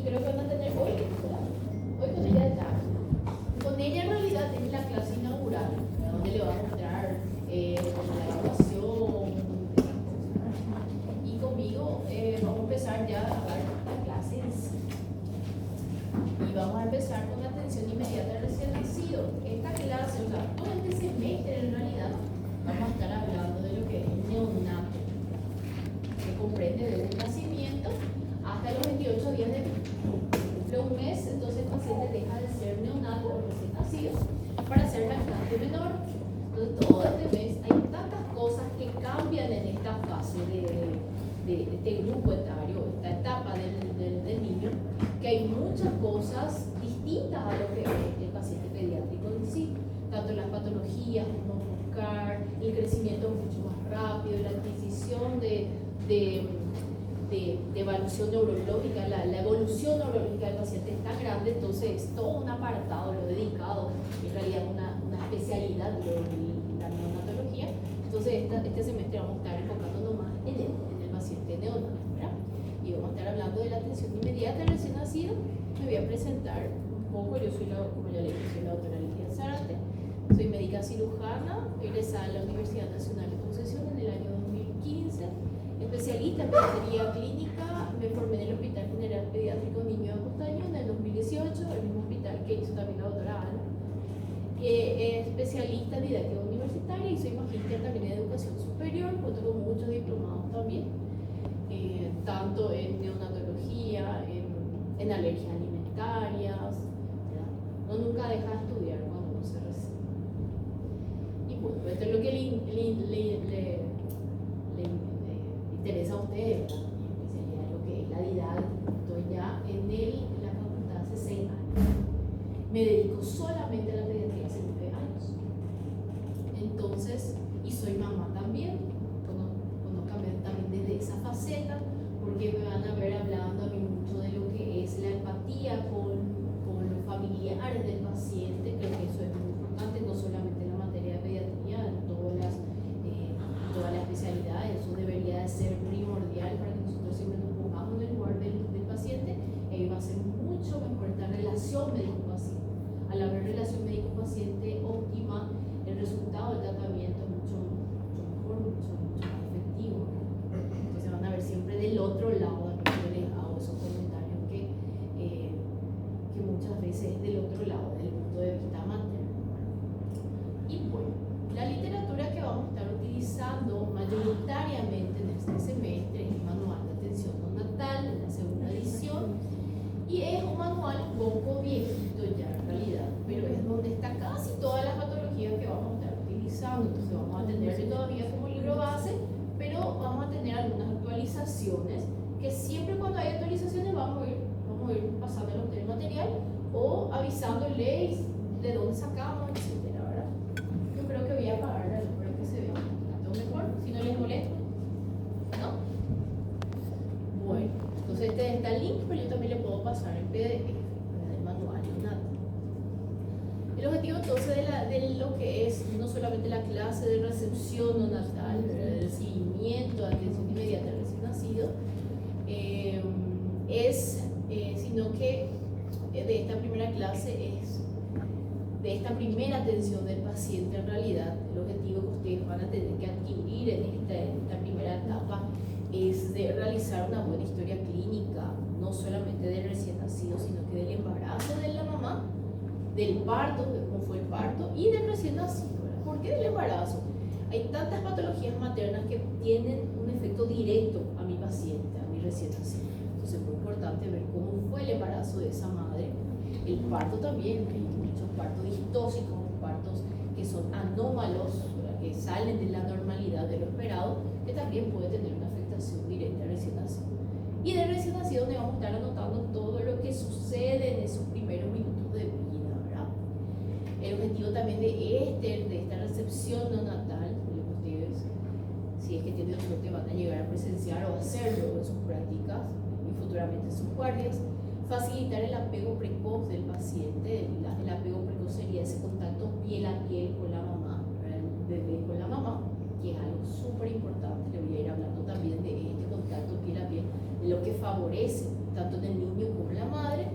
creo que van a tener hoy, ¿verdad? Hoy con ella de tarde. Con ella en realidad es la clase inaugural, ¿verdad? Donde le va a mostrar la evaluación. Y conmigo vamos a empezar ya a dar la clase en sí. Y vamos a empezar con la atención inmediata al recién nacido. Esta clase, o sea, todo este semestre en realidad, vamos a estar hablando de lo que es el neonato, que comprende de un nacimiento hasta los 28 días de vida. Cumple un mes, entonces el paciente deja de ser neonato o recién nacido para ser lactante menor. Entonces todo este mes hay tantas cosas que cambian en esta fase de este grupo etario, esta etapa del niño, que hay muchas cosas distintas a lo que es el paciente pediátrico en sí, tanto las patologías como buscar, el crecimiento mucho más rápido, la adquisición de evaluación neurológica, la evolución neurológica del paciente es tan grande, entonces es todo un apartado lo dedicado, en realidad una especialidad de la neonatología. Entonces este semestre vamos a estar enfocándonos más en el paciente neonato, ¿verdad? Y vamos a estar hablando de la atención inmediata del recién nacido. Me voy a presentar un poco. Yo soy, como ya le dije, soy la doctora Lidia Zárate, soy médica cirujana, egresada de la Universidad Nacional de Concepción en el año 2015, especialista en pediatría clínica. Me formé en el Hospital General Pediátrico Niño de Acostaño en el 2018, el mismo hospital que hizo también la doctora Ana. Especialista en didáctica universitaria y soy magíster también en educación superior, junto con muchos diplomados también, tanto en neonatología, en alergias alimentarias, ¿verdad? Uno nunca deja de estudiar cuando uno se recibe. Y bueno, esto es lo que le interesa a ustedes, ¿verdad? Mi especialidad, lo que es la didáctica. Estoy ya en la facultad hace 6 años. Me dedico solamente a la pediatría hace 9 años. Entonces, y soy mamá también. Conozcanme también desde esa faceta, porque me van a ver hablando a mí mucho de lo que es la empatía con los familiares del paciente. Creo que eso es muy importante, no solamente en la materia de pediatría, en todas las especialidades. Eso debería de ser primordial para que nosotros siempre nos pongamos en el lugar del paciente. Y va a ser mucho mejor esta relación médico-paciente. Al haber relación médico-paciente óptima, el resultado del tratamiento es mucho mejor, mucho más efectivo. Entonces van a ver siempre del otro lado. Yo les hago esos comentarios que muchas veces es del otro lado, desde el punto de vista materno. Y bueno, la literatura que vamos a estar utilizando mayoritariamente en este semestre es el Manual de Atención Neonatal, la segunda edición, y es un manual un poco viejito ya en realidad, pero es donde está casi todas las patologías que vamos a estar utilizando. Entonces vamos a tenerlo todavía como libro base, pero vamos a tener algunas actualizaciones, que siempre cuando hay actualizaciones vamos a ir pasando el material o avisándoles de dónde sacamos, etcétera, ¿verdad? Yo creo que voy a apagar la luz para que se vea un poquito mejor, si no les molesta, ¿no? Bueno, entonces este está el link, pero yo también le puedo pasar el PDF del manual neonatal. El objetivo entonces de lo que es no solamente la clase de recepción neonatal, el seguimiento, atención inmediata al recién nacido, sino que de esta primera clase de esta primera atención del paciente. En realidad el objetivo que ustedes van a tener que adquirir en esta primera etapa es de realizar una buena historia clínica, no solamente del recién nacido, sino que del embarazo de la mamá, del parto, de cómo fue el parto, y del recién nacido. ¿Por qué del embarazo? Hay tantas patologías maternas que tienen un efecto directo a mi paciente, a mi recién nacido. Entonces es muy importante ver cómo fue el embarazo de esa madre. El parto también, hay muchos partos distóxicos, partos que son anómalos, que salen de la normalidad de lo esperado, que también puede tener una afectación directa al recién nacido. Y del recién nacido donde vamos a estar anotando todo lo que sucede en esos primeros minutos de vida, ¿verdad? El objetivo también de esta recepción neonatal, de lo que ustedes, si es que tienen suerte, van a llegar a presenciar o hacerlo en sus prácticas y futuramente en sus guardias, facilitar el apego precoz del paciente. El apego precoz sería ese contacto piel a piel con la mamá, ¿verdad? El bebé con la mamá, que es algo súper importante. Le voy a ir hablando también de este contacto piel a piel, de lo que favorece tanto en el niño como en la madre.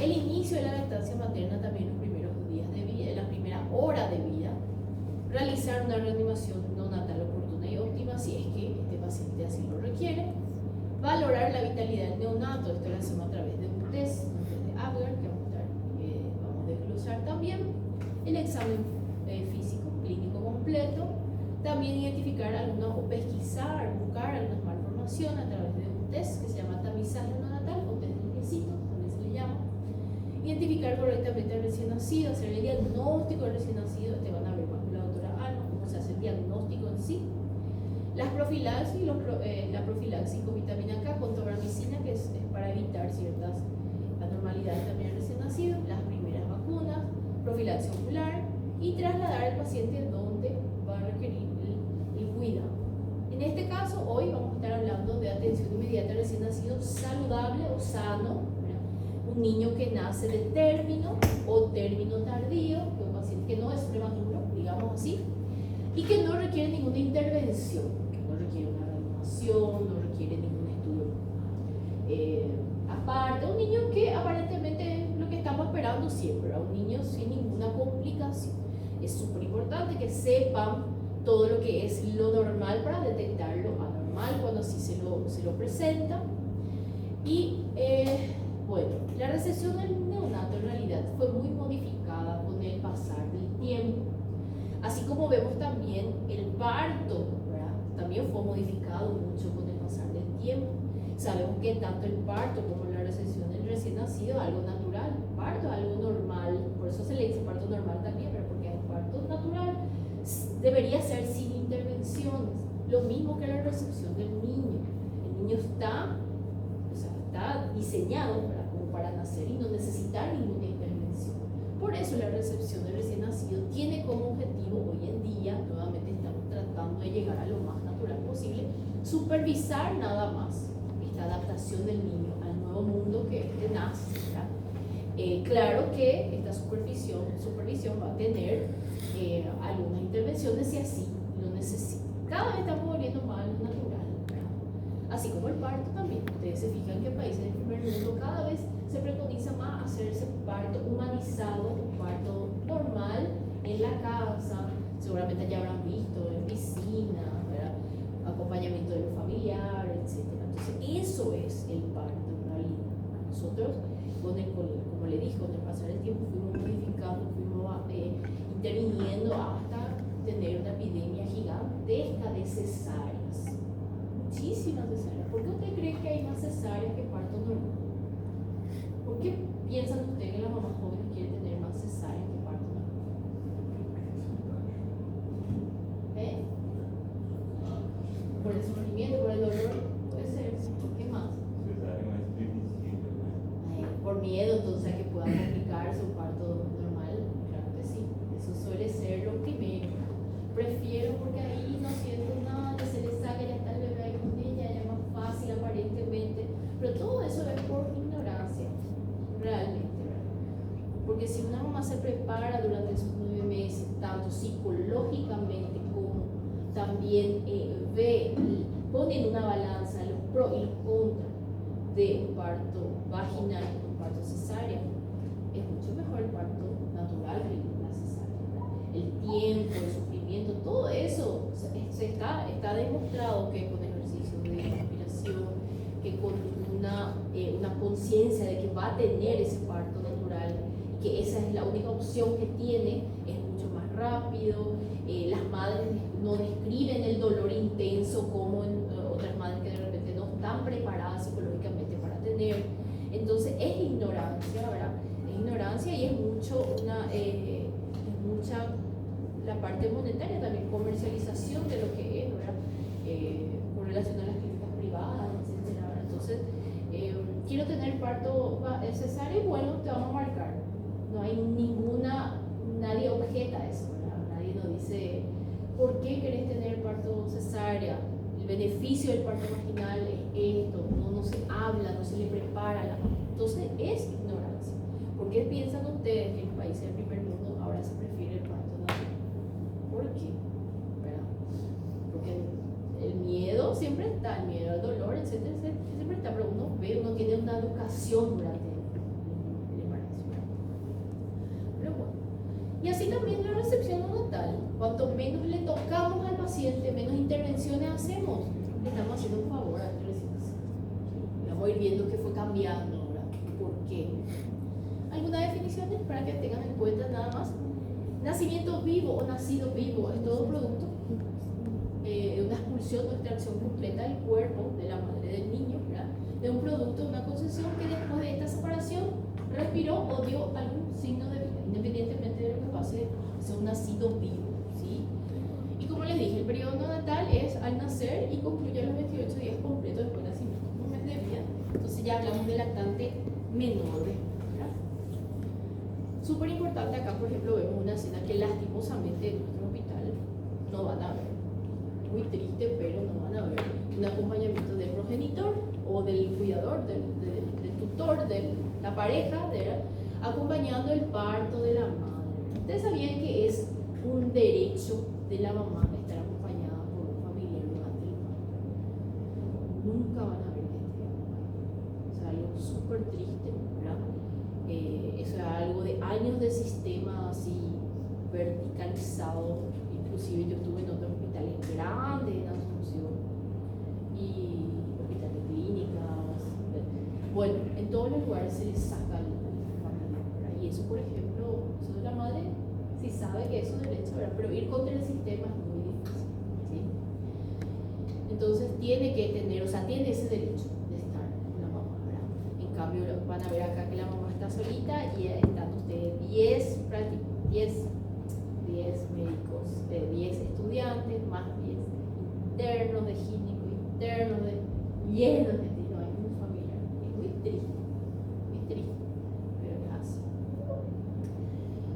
El inicio de la lactancia materna también en los primeros días de vida, en la primera hora de vida. Realizar una reanimación neonatal oportuna y óptima si es que este paciente así lo requiere. Valorar la vitalidad del neonato, esto lo hacemos a través de un test de Apgar que vamos a desglosar también. El examen físico clínico completo. También identificar algunas o pesquisar, buscar algunas malformaciones a través de un test que se llama tamizaje neonatal o test de limpiecito, también se le llama. Identificar correctamente al recién nacido, hacer el diagnóstico del recién nacido, te van a ver más con la doctora Alma cómo se hace el diagnóstico en sí. Las profilaxis, la profilaxis con vitamina K, con tobramicina, que es para evitar ciertas anormalidades también al recién nacido, las primeras vacunas, profilaxis ocular y trasladar al paciente donde va a requerir el cuidado. En este caso, hoy vamos a estar hablando de atención inmediata al recién nacido saludable o sano, ¿verdad? Un niño que nace de término o término tardío, que es un paciente que no es prematuro, digamos así, y que no requiere ninguna intervención, no requiere una reanimación, no requiere ningún estudio aparte, un niño que aparentemente es lo que estamos esperando siempre, ¿verdad? Un niño sin ninguna complicación. Es súper importante que sepan todo lo que es lo normal para detectar lo anormal cuando sí se lo presenta. Y bueno, la recepción del neonato en realidad fue muy modificada con el pasar del tiempo. Así como vemos también el parto, ¿verdad? También fue modificado mucho con el pasar del tiempo. Sabemos que tanto el parto como la recepción del recién nacido es algo natural. El parto es algo normal, por eso se le dice parto normal también, ¿verdad? Porque el parto natural debería ser sin intervenciones. Lo mismo que la recepción del niño. El niño está diseñado, ¿verdad? Como para nacer y no necesitar ninguna intervención. Por eso la recepción del recién nacido tiene como objetivo hoy en día, nuevamente estamos tratando de llegar a lo más natural posible, supervisar nada más esta adaptación del niño al nuevo mundo que este nace, ¿verdad? Claro que esta supervisión va a tener algunas intervenciones si así lo necesita. Cada vez estamos volviendo más a lo natural, ¿verdad? Así como el parto también. Ustedes se fijan que en países del primer mundo cada vez se preconiza más hacer ese parto humanizado, un parto normal en la casa, seguramente ya habrán visto en piscina, ¿verdad? Acompañamiento de los familiares, etc. Entonces eso es el parto en realidad. Nosotros, como le dije, con el pasar del tiempo fuimos modificando, fuimos interviniendo hasta tener una epidemia gigantesca de cesáreas. Muchísimas cesáreas. ¿Por qué usted cree que hay más cesáreas que parto normal? ¿Por qué piensan ustedes que las mamás jóvenes quieren tener más cesáreas que parto normal? Por el sufrimiento, por el dolor, puede ser. ¿Qué más? Por miedo entonces a que pueda complicarse un parto normal. Claro que sí, eso suele ser lo primero. Prefiero porque ahí no siento nada, que se le saque, ya está el bebé ahí con ella, ya es más fácil aparentemente, pero todo eso es por ignorancia, realmente, ¿verdad? Porque si una mamá se prepara durante esos 9 meses, tanto psicológicamente como también pone en una balanza los pros y los contras de un parto vaginal y un parto cesárea, es mucho mejor el parto natural que la cesárea, ¿verdad? El tiempo, el sufrimiento, todo eso está demostrado que con ejercicio de respiración, que con una conciencia de que va a tener ese parto natural, que esa es la única opción que tiene, es mucho más rápido. Las madres no describen el dolor intenso como en otras madres que de repente no están preparadas psicológicamente para tener. Entonces es ignorancia, ¿verdad? Es ignorancia y es mucha la parte monetaria también, comercialización de lo que es, ¿verdad? Con relación a las clínicas privadas, etcétera, ¿verdad? Entonces, quiero tener parto cesárea y bueno, te vamos a marcar. No hay nadie objeta a eso, ¿verdad? Nadie nos dice, ¿por qué querés tener parto cesárea? El beneficio del parto vaginal es esto, no se habla, no se le prepara a la mamá. Entonces, es ignorancia. ¿Por qué piensan ustedes que en países del primer mundo ahora se prefiere el parto natural? ¿Por qué? ¿Verdad? Porque el miedo siempre está, el miedo al dolor, etcétera, etcétera, siempre está, pero uno tiene educación durante el embarazo. Pero bueno, y así también la recepción neonatal. Cuanto menos le tocamos al paciente, menos intervenciones hacemos, le estamos haciendo un favor a este recién nacido. Vamos a ir viendo que fue cambiando ahora. ¿Por qué? Algunas definiciones para que tengan en cuenta nada más. Nacimiento vivo o nacido vivo es todo producto de una expulsión o extracción completa del cuerpo de la madre del niño, ¿verdad? De un producto de una concepción que después de esta separación respiró o dio algún signo de vida, independientemente de lo que pase, es un nacido vivo, ¿sí? Y como les dije, el periodo neonatal es al nacer y concluye a los 28 días completos después del nacimiento, un mes de vida. Entonces ya hablamos de lactante menor, ¿verdad? Súper importante acá, por ejemplo, vemos una escena que lastimosamente en nuestro hospital no van a ver. Muy triste, pero no van a ver un acompañamiento del progenitor o del cuidador, del tutor, de la pareja, acompañando el parto de la madre. Ustedes sabían que es un derecho de la mamá estar acompañada por un familiar durante el parto. Nunca van a ver este acompañamiento. O sea, algo súper triste, ¿verdad? Eso es algo de años de sistema así verticalizado. Inclusive yo estuve en otros hospitales grandes en Asunción y hospitales clínicas. Bueno, en todos los lugares se les saca el familiar. Y eso, por ejemplo, eso de la madre, sí sabe que eso es derecho, ¿verdad? Pero ir contra el sistema es muy difícil, ¿sí? Entonces tiene que tener, o sea, tiene ese derecho de estar la mamá, ¿verdad? En cambio, van a ver acá que la mamá está solita y están ustedes 10 médicos, 10 estudiantes, más 10 internos de gineco, internos de llenos de no hay un familiar. Es muy triste, pero es así.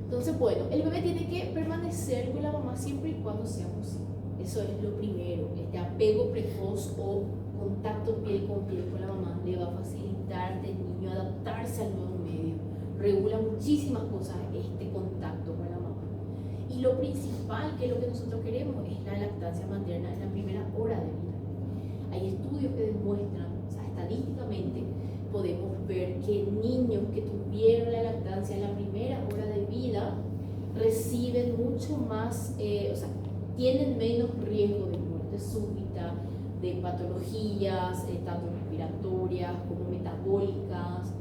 Entonces, bueno, el bebé tiene que permanecer con la mamá siempre y cuando sea posible. Eso es lo primero. Este apego precoz o contacto piel con piel con la mamá le va a facilitar al niño adaptarse al nuevo medio. Regula muchísimas cosas este contacto con la mamá. Y lo principal, que es lo que nosotros queremos, es la lactancia materna en la primera hora de vida. Hay estudios que demuestran, o sea, estadísticamente podemos ver que niños que tuvieron la lactancia en la primera hora de vida reciben mucho más, o sea, tienen menos riesgo de muerte súbita, de patologías, tanto respiratorias como metabólicas.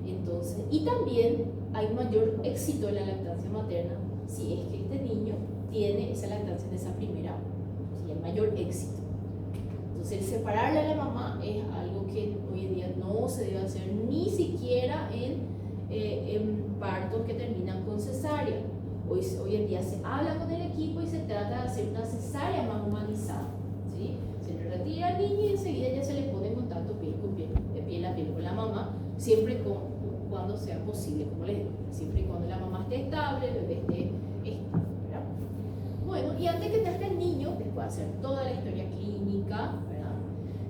Entonces, y también hay mayor éxito en la lactancia materna si es que este niño tiene esa lactancia en esa primera hora, ¿sí? El mayor éxito. Entonces, el separarle a la mamá es algo que hoy en día no se debe hacer ni siquiera en partos que terminan con cesárea. Hoy en día se habla con el equipo y se trata de hacer una cesárea más humanizada, ¿sí? Se le retira al niño y enseguida ya se le pone en contacto piel con piel, de piel a piel con la mamá, siempre cuando sea posible, como les digo, siempre y cuando la mamá esté estable, el bebé esté estable, ¿verdad? Bueno, y antes que nazca el niño, después de hacer toda la historia clínica, ¿verdad?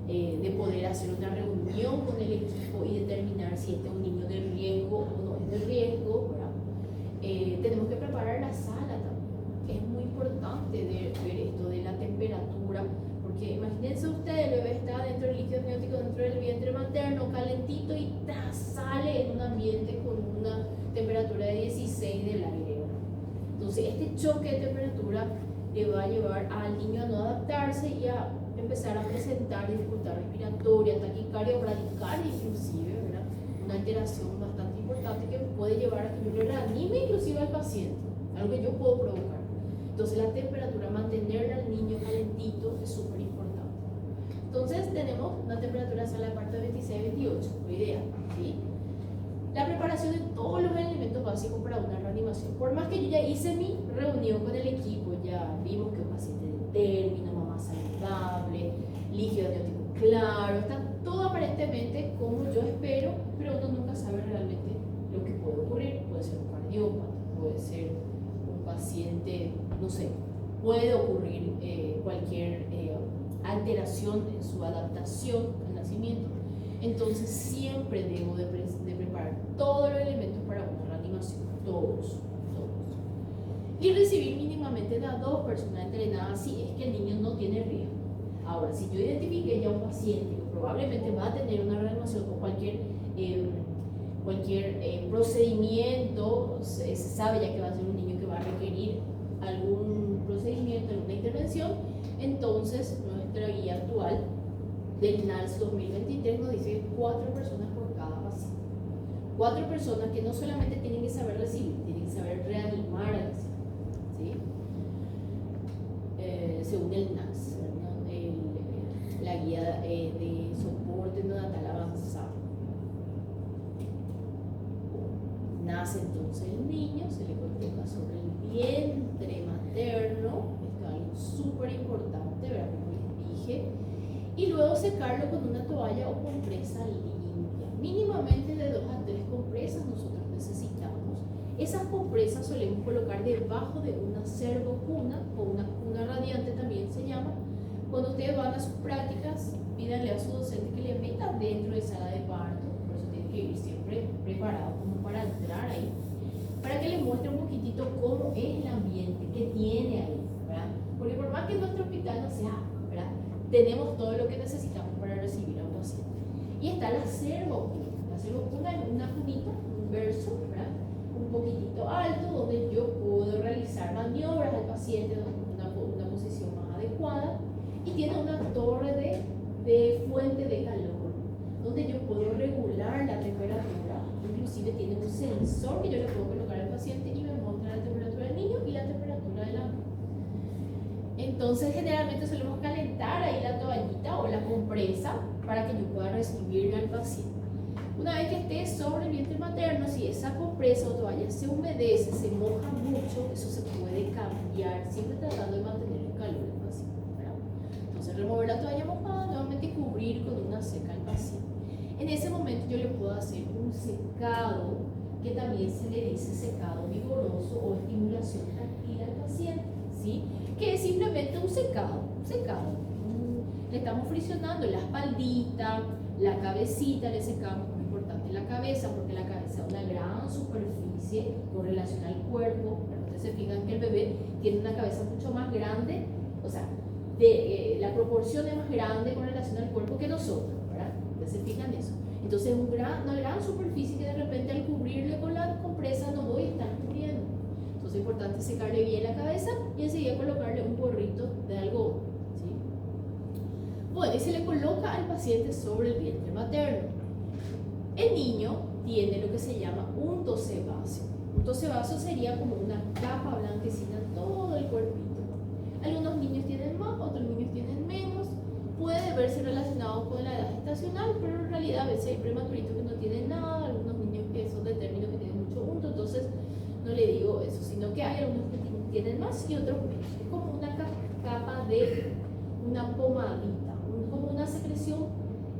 De poder hacer una reunión con el equipo y determinar si este es un niño de riesgo o no es de riesgo, ¿verdad? Tenemos que preparar la sala también. Es muy importante ver esto de la temperatura, porque imagínense ustedes, el bebé está dentro del líquido amniótico, dentro del vientre materno, calentito y sale en un ambiente con una temperatura de 16 del aire, ¿verdad? Entonces este choque de temperatura le va a llevar al niño a no adaptarse y a empezar a presentar dificultad respiratoria, taquicardia o bradicardia inclusive, ¿verdad? Una alteración bastante importante que puede llevar a que yo le reanime inclusive al paciente, algo que yo puedo provocar. Entonces la temperatura, mantener al niño calentito es súper importante. Entonces tenemos una temperatura sala de parto de 26-28, lo ideal, ¿sí? La preparación de todos los elementos básicos para una reanimación. Por más que yo ya hice mi reunión con el equipo, ya vimos que un paciente de término, mamá saludable, líquido amniótico claro, está todo aparentemente como yo espero, pero uno nunca sabe realmente lo que puede ocurrir. Puede ser un cardiópata, puede ser un paciente, no sé, puede ocurrir cualquier alteración en su adaptación al nacimiento. Entonces siempre debo de preparar todos los elementos para una reanimación, todos. Y recibir mínimamente de 2 personas entrenadas si es que el niño no tiene riesgo. Ahora, si yo identifique ya un paciente que probablemente va a tener una reanimación o cualquier procedimiento, se sabe ya que va a ser un niño que va a requerir algún procedimiento, alguna intervención. Entonces nuestra guía actual del NALS 2023 nos dice 4 personas por cada paciente. 4 personas que no solamente tienen que saber recibir, tienen que saber reanimar al paciente, ¿sí? Según el NALS, la guía de soporte neonatal avanzado. Nace entonces el niño, se le coloca sobre el vientre materno, esto es algo súper importante, ¿verdad? Como les dije, y luego secarlo con una toalla o compresa limpia. Mínimamente de 2 a 3 compresas nosotros necesitamos. Esas compresas solemos colocar debajo de una cervocuna o una cuna radiante también se llama. Cuando ustedes van a sus prácticas, pídanle a su docente que le meta dentro de sala de parto, por eso tienen que ir siempre preparado como para entrar ahí, para que les muestre un poquitito cómo es el ambiente que tiene ahí, ¿verdad? Porque por más que nuestro hospital no sea, ¿verdad?, tenemos todo lo que necesitamos para recibir a un paciente. Y está la cervocuna. La cervocuna es una cunita, un verso, ¿verdad?, un poquitito alto, donde yo puedo realizar maniobras al paciente en una posición más adecuada, y tiene una torre de fuente de calor, donde yo puedo regular la temperatura. Inclusive tiene un sensor que yo le puedo colocar al paciente y me muestra la temperatura del niño y la temperatura de la mamá. Entonces generalmente solemos calentar ahí la toallita o la compresa para que yo pueda recibir al paciente. Una vez que esté sobre el vientre materno, si esa compresa o toalla se humedece, se moja mucho, eso se puede cambiar, siempre tratando de mantener el calor del paciente, ¿verdad? Entonces remover la toalla mojada, nuevamente cubrir con una seca al paciente. En ese momento yo le puedo hacer un secado, que también se le dice secado vigoroso o estimulación táctil al paciente, ¿sí?, que es simplemente un secado. Le estamos friccionando la espaldita, la cabecita, le secamos, muy importante, la cabeza, porque la cabeza es una gran superficie con relación al cuerpo. Ustedes se fijan que el bebé tiene una cabeza mucho más grande, o sea, la proporción es más grande con relación al cuerpo que nosotros, ¿verdad? Ustedes se fijan eso. Entonces es una gran superficie que de repente al cubrirle con la compresa no voy a estar cubriendo. Entonces es importante secarle bien la cabeza y enseguida colocarle un gorrito de algodón, ¿sí? Bueno, y se le coloca al paciente sobre el vientre materno. El niño tiene lo que se llama un tosebáceo. Un tosebáceo sería como una capa blanquecina en todo el cuerpito. Algunos niños tienen más, otros niños tienen menos. Puede verse relacionado con la edad gestacional, pero en realidad a veces hay prematuritos que no tienen nada, algunos niños que son de término que tienen mucho unto, entonces no le digo eso, sino que hay algunos que tienen más y otros menos. Es como una capa de una pomadita, como una secreción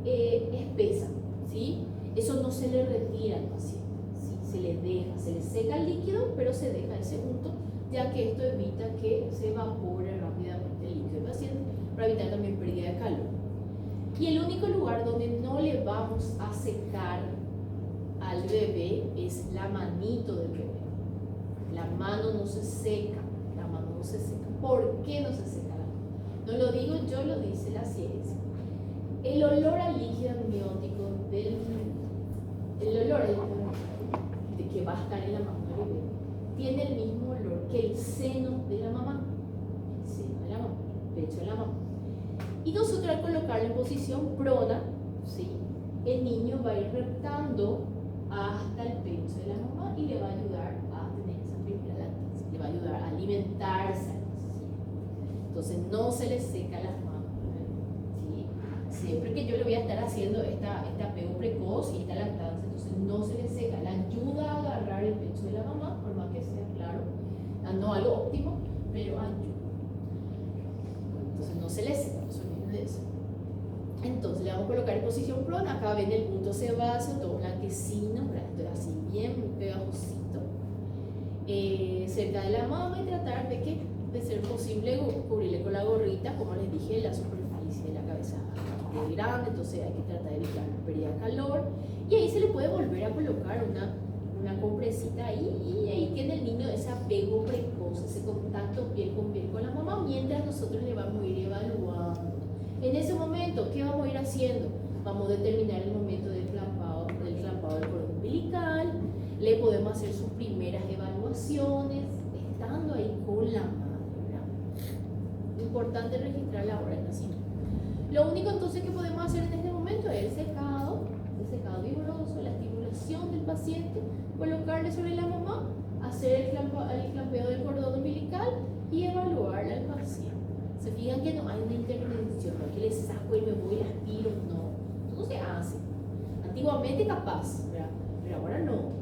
espesa, ¿sí? Eso no se le retira al paciente, ¿sí? Se le seca el líquido, pero se deja ese unto, ya que esto evita que se evapore rápidamente el líquido del paciente, para evitar también pérdida de calor. Y el único lugar donde no le vamos a secar al bebé es la manito del bebé. La mano no se seca, la mano no se seca. ¿Por qué no se seca la mano? No lo digo yo, lo dice la ciencia. El olor al líquido amniótico de que va a estar en la mano del bebé tiene el mismo olor que el seno de la mamá, el seno de la mamá, el pecho de la mamá. Y nosotros al colocarlo en posición prona, ¿sí?, el niño va a ir reptando hasta el pecho de la mamá y le va a ayudar a tener esa primera lactancia, le va a ayudar a alimentarse. ¿Sí? Entonces no se le seca las manos, ¿sí? Siempre que yo le voy a estar haciendo este apego precoz y esta lactancia, entonces no se le seca, le ayuda a agarrar el pecho de la mamá, por más que sea, claro, no algo óptimo, pero ayuda. Entonces no se le seca, no se olviden de eso. Entonces le vamos a colocar en posición prona. Acá ven el punto sebáceo, todo blanquecino, así bien pegajosito, cerca de la mama, y tratar de ser posible cubrirle con la gorrita, como les dije, la superficie de la cabeza es muy grande, entonces hay que tratar de evitar la pérdida de calor, y ahí se le puede volver a colocar una compresita ahí, y ahí tiene el niño ese apego precoz, ese contacto piel con la mamá, mientras nosotros le vamos a ir evaluando. En ese momento, ¿qué vamos a ir haciendo? Vamos a determinar el momento del clampado del cordón umbilical. Le podemos hacer sus primeras evaluaciones, estando ahí con la madre, ¿verdad? Importante registrar la hora del nacimiento. Lo único entonces que podemos hacer en este momento es el secado vigoroso, la estimulación del paciente, colocarle sobre la mamá, hacer el clampeo del cordón umbilical y evaluarle al paciente. Se fijan que no hay una intervención, no es que le saco y me voy y le aspiro, no se hace. Antiguamente capaz, ¿verdad? Pero ahora no.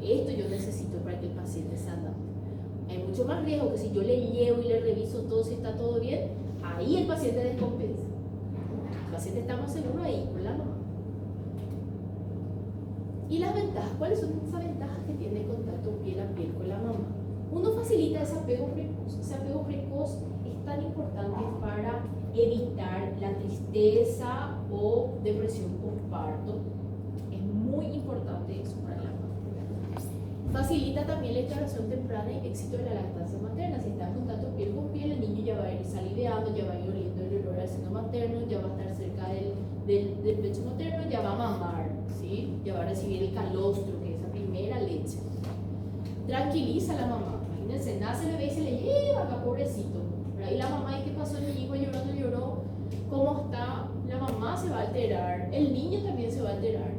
Esto yo necesito para que el paciente se adapte. Hay mucho más riesgo que si yo le llevo y le reviso todo, si está todo bien, ahí el paciente descompensa. El paciente está más seguro ahí con la mamá. ¿Y las ventajas? ¿Cuáles son esas ventajas que tiene el contacto piel a piel con la mamá? Uno facilita ese apego precoz. Ese apego precoz es tan importante para evitar la tristeza o depresión postparto. Es muy importante eso para la mamá. Facilita también la instalación temprana y éxito de la lactancia materna. Si está en contacto piel con piel, el niño ya va a ir saliveando, ya va a ir oliendo el olor al seno materno, ya va a estar cerca del pecho materno, ya va a mamar, ¿sí? Ya va a recibir el calostro, que es esa primera leche. Tranquiliza a la mamá. Imagínense, nace el bebé y se le lleva acá, pobrecito. Y la mamá, ¿y qué pasó? Mi hijo lloró. ¿Cómo está? La mamá se va a alterar, el niño también se va a alterar.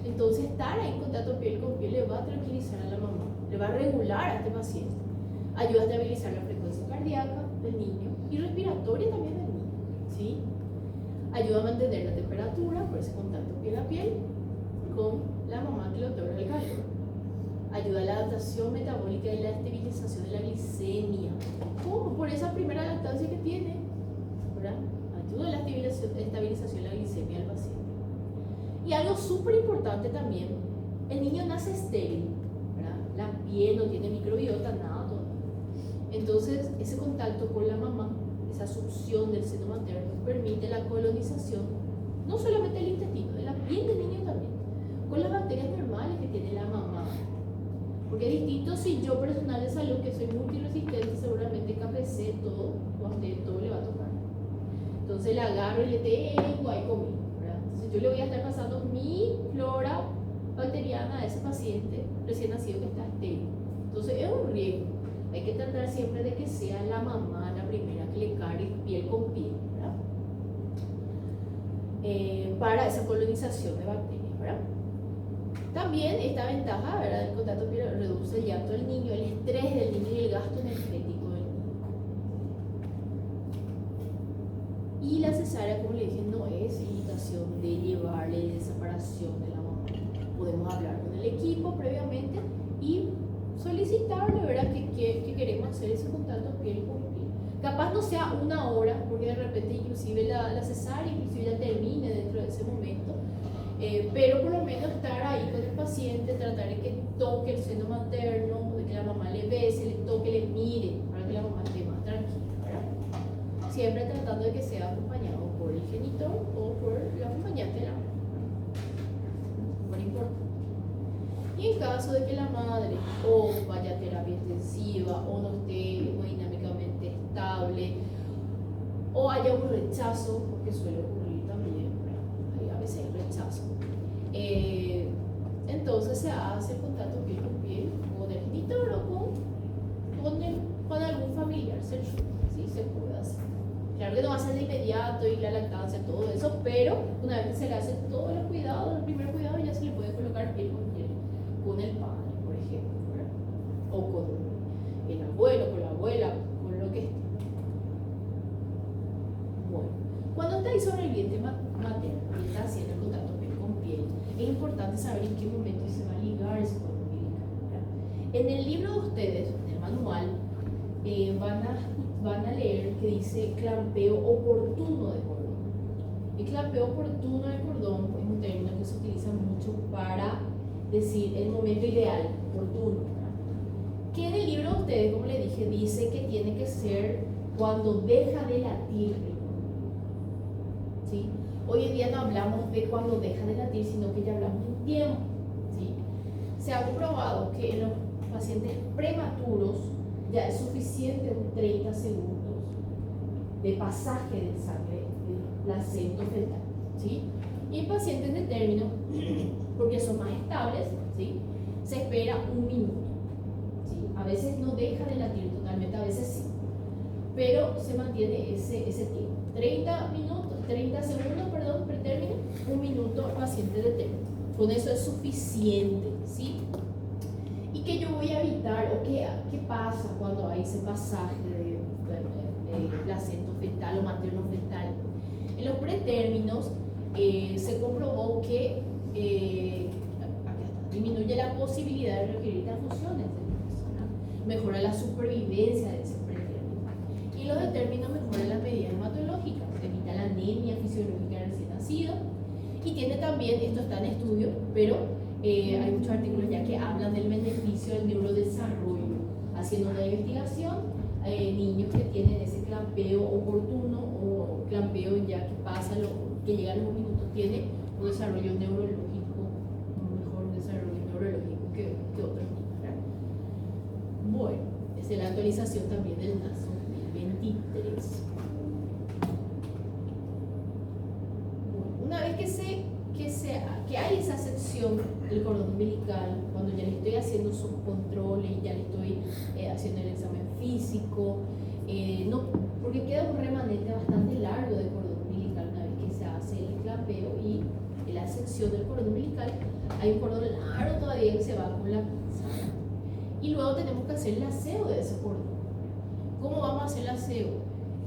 Entonces, estar ahí en contacto piel con piel le va a tranquilizar a la mamá, le va a regular a este paciente. Ayuda a estabilizar la frecuencia cardíaca del niño y respiratoria también del niño, ¿sí? Ayuda a mantener la temperatura por ese contacto piel a piel con la mamá que le otorga el calor. Ayuda a la adaptación metabólica y la estabilización de la glicemia. ¿Cómo? Por esa primera lactancia que tiene, ¿verdad? Ayuda a la estabilización de la glicemia del paciente. Y algo súper importante también, el niño nace estéril, ¿verdad? La piel no tiene microbiota, nada todo. Entonces, ese contacto con la mamá, esa succión del seno materno, permite la colonización, no solamente del intestino, de la piel del niño también, con las bacterias normales que tiene la mamá. Porque es distinto si yo, personal de salud, que soy multiresistente, seguramente KPC, todo, o a usted todo le va a tocar. Entonces le agarro y le tengo ahí conmigo. Entonces yo le voy a estar pasando mi flora bacteriana a ese paciente recién nacido que está estéril. Entonces es un riesgo. Hay que tratar siempre de que sea la mamá la primera que le cargue piel con piel, ¿verdad? Para esa colonización de bacterias, ¿verdad? También esta ventaja, ¿verdad? El contacto piel reduce el llanto del niño, el estrés del niño y el gasto energético del niño. Y la cesárea, como le dije, no es indicación de llevarle de separación de la mamá. Podemos hablar con el equipo previamente y solicitarle, ¿verdad? Que queremos hacer ese contacto piel con piel. Capaz no sea una hora, porque de repente inclusive la cesárea inclusive ya termine dentro de ese momento. Pero por lo menos estar ahí con el paciente, tratar de que toque el seno materno, de que la mamá le bese, le toque, le mire, para que la mamá esté más tranquila, ¿verdad? Siempre tratando de que sea acompañado por el genitor o por el acompañante de la mamá. Muy importante. Y en caso de que la madre o vaya a terapia intensiva o no esté hemodinámicamente estable o haya un rechazo, porque suele ocurrir también, ¿verdad? A veces hay rechazo. Entonces se hace el contacto piel con piel con el genitor o con algún familiar cercano, ¿sí? Se puede hacer. Claro que no va a ser de inmediato y la lactancia, todo eso, pero una vez que se le hace todos los cuidados, el primer cuidado ya se le puede colocar piel con el padre, por ejemplo, ¿verdad? O con el abuelo, con la abuela, con lo que esté. Bueno, cuando está ahí sobre el vientre materno y está haciendo el contacto piel con piel, es importante saber en qué momento se va a ligar ese cordón umbilical, ¿verdad? En el libro de ustedes, en el manual, van a leer que dice clampeo oportuno de cordón. El clampeo oportuno de cordón es un término que se utiliza mucho para decir el momento ideal, oportuno, ¿verdad? Que en el libro de ustedes, como le dije, dice que tiene que ser cuando deja de latir el cordón, ¿sí? Hoy en día no hablamos de cuando deja de latir, sino que ya hablamos de tiempo, ¿sí? Se ha comprobado que en los pacientes prematuros ya es suficiente un 30 segundos de pasaje de sangre del placento fetal, ¿sí? Y en pacientes de término, porque son más estables, ¿sí? Se espera 1 minuto, ¿sí? A veces no deja de latir totalmente, a veces sí, pero se mantiene ese tiempo. 30 segundos, perdón, pretérmino, 1 minuto paciente de término. Con eso es suficiente, ¿sí? ¿Y qué yo voy a evitar o qué pasa cuando hay ese pasaje de placento fetal o materno fetal? En los pretérminos se comprobó que disminuye la posibilidad de requerir transfusiones de la persona, mejora la supervivencia de ese pretérmino. Y los de término mejoran las medidas hematológicas, evita la anemia fisiológica del recién nacido y tiene también, esto está en estudio, pero hay muchos artículos ya que hablan del beneficio del neurodesarrollo, haciendo una investigación, niños que tienen ese clampeo oportuno o clampeo ya que pasa, que llega a los minutos, tiene un desarrollo neurológico, un mejor desarrollo neurológico que otros niños, ¿verdad? Bueno, esa es la actualización también del NAS 2023. Bueno, una vez que hay esa sección del cordón umbilical, cuando ya le estoy haciendo sus controles, ya le estoy haciendo el examen físico, no, porque queda un remanente bastante largo de cordón umbilical una vez que se hace el clampeo y en la sección del cordón umbilical hay un cordón largo todavía que se va con la pinzada. Y luego tenemos que hacer el aseo de ese cordón. ¿Cómo vamos a hacer el aseo?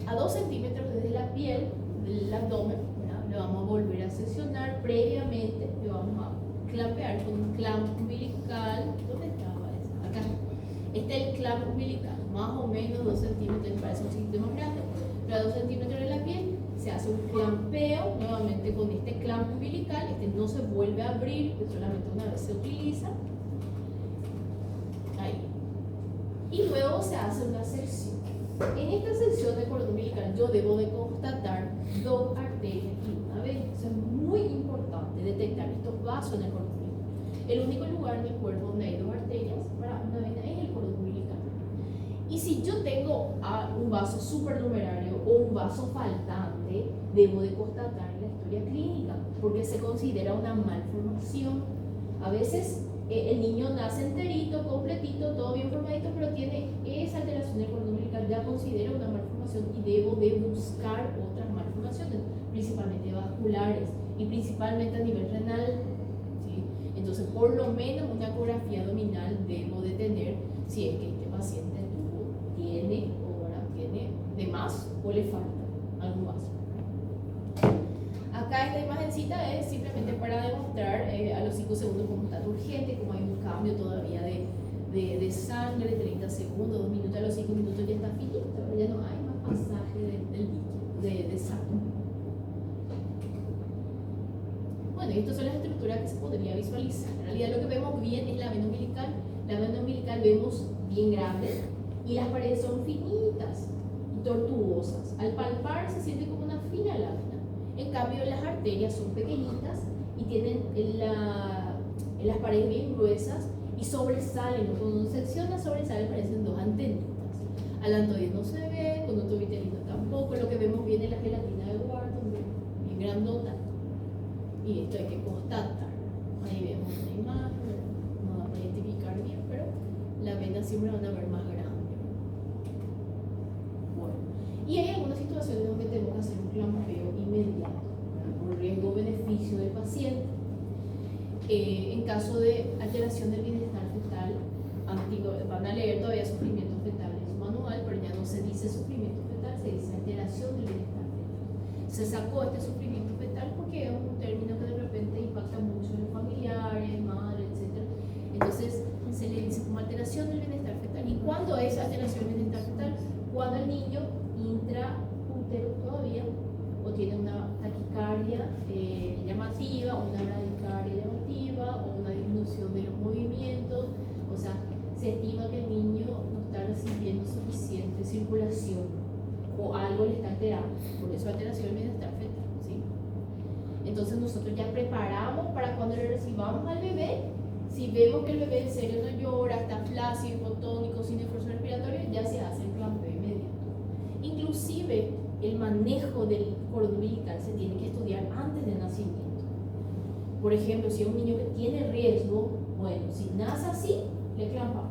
A 2 centímetros desde la piel del abdomen, ¿verdad? Le vamos a volver a seccionar previamente, le vamos a clampear con un clamp umbilical. ¿Dónde estaba esa? Acá. Este es el clamp umbilical, más o menos 2 centímetros, parece un poquito más grande, pero a 2 centímetros de la piel se hace un clampeo nuevamente con este clamp umbilical. Este no se vuelve a abrir, solamente una vez se utiliza. Ahí. Y luego se hace una sección. En esta sección de cordón umbilical yo debo de constatar 2 arterias y una vena. Eso es muy importante, detectar estos vasos en el cordón umbilical. El único lugar en el cuerpo donde hay 2 arterias para una vena es el cordón umbilical. Y si yo tengo un vaso supernumerario o un vaso faltante, debo de constatar en la historia clínica, porque se considera una malformación. A veces el niño nace enterito, completito, todo bien formadito, pero tiene esa alteración del cordón umbilical, ya considera una malformación y debo de buscar otras malformaciones, principalmente vasculares y principalmente a nivel renal, ¿sí? Entonces, por lo menos una ecografía abdominal debo de tener si es que este paciente tiene de más o le falta algo más. Acá esta imagencita es simplemente para demostrar a los 5 segundos cómo está urgente, cómo hay un cambio todavía de sangre, 30 segundos, 2 minutos, a los 5 minutos ya está finito, ya no hay más pasaje del líquido, de sangre. Bueno, y estas son las estructuras que se podría visualizar. En realidad lo que vemos bien es la vena umbilical. La vena umbilical vemos bien grande y las paredes son finitas y tortuosas. Al palpar se siente como una fina lámina. En cambio las arterias son pequeñitas y tienen las paredes bien gruesas y sobresalen. Cuando uno secciona sobresalen, parecen 2 antenitas. Alantoides no se ve, conductovitelino tampoco. Lo que vemos bien es la gelatina de Wharton, bien grandota. Y esto hay que constatar. Ahí vemos una imagen, no va a identificar bien, pero la vena siempre van a ver más grande. Bueno, y hay algunas situaciones donde tenemos que hacer un clampeo inmediato, por riesgo-beneficio del paciente. En caso de alteración del bienestar fetal, van a leer todavía sufrimiento fetal en su manual, pero ya no se dice sufrimiento fetal, se dice alteración del bienestar fetal. Se sacó este sufrimiento fetal porque es un término que de repente impacta mucho en los familiares, madres, etc. Entonces se le dice como alteración del bienestar fetal. ¿Y cuándo es alteración del bienestar fetal? Cuando el niño intraútero todavía o tiene una taquicardia llamativa, una bradicardia llamativa o una disminución de los movimientos. O sea, se estima que el niño no está recibiendo suficiente circulación o algo le está alterando, por eso alteración del bienestar fetal, ¿sí? Entonces nosotros ya preparamos para cuando le recibamos al bebé. Si vemos que el bebé en serio no llora, está flácido, hipotónico, sin esfuerzo respiratorio, ya se hace el clampeo inmediato. Inclusive el manejo del cordón umbilical se tiene que estudiar antes del nacimiento. Por ejemplo, si es un niño que tiene riesgo, bueno, si nace así, le clampamos.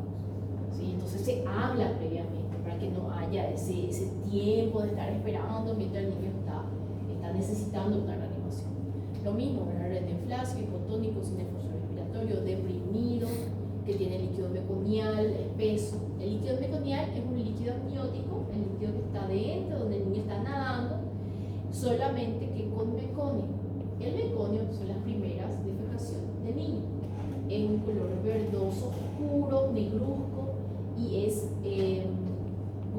¿Sí? Entonces se habla previamente para que no haya ese tiempo de estar esperando mientras el niño está necesitando una reanimación. Lo mismo, reneflasio, hipotónico, sin esfuerzo respiratorio, deprimido, que tiene líquido meconial, espeso. El líquido meconial es un líquido amniótico, el líquido que está dentro, donde el niño está nadando, solamente que con meconio. El meconio son las primeras defecaciones del niño. Es un color verdoso, oscuro, negruzco y es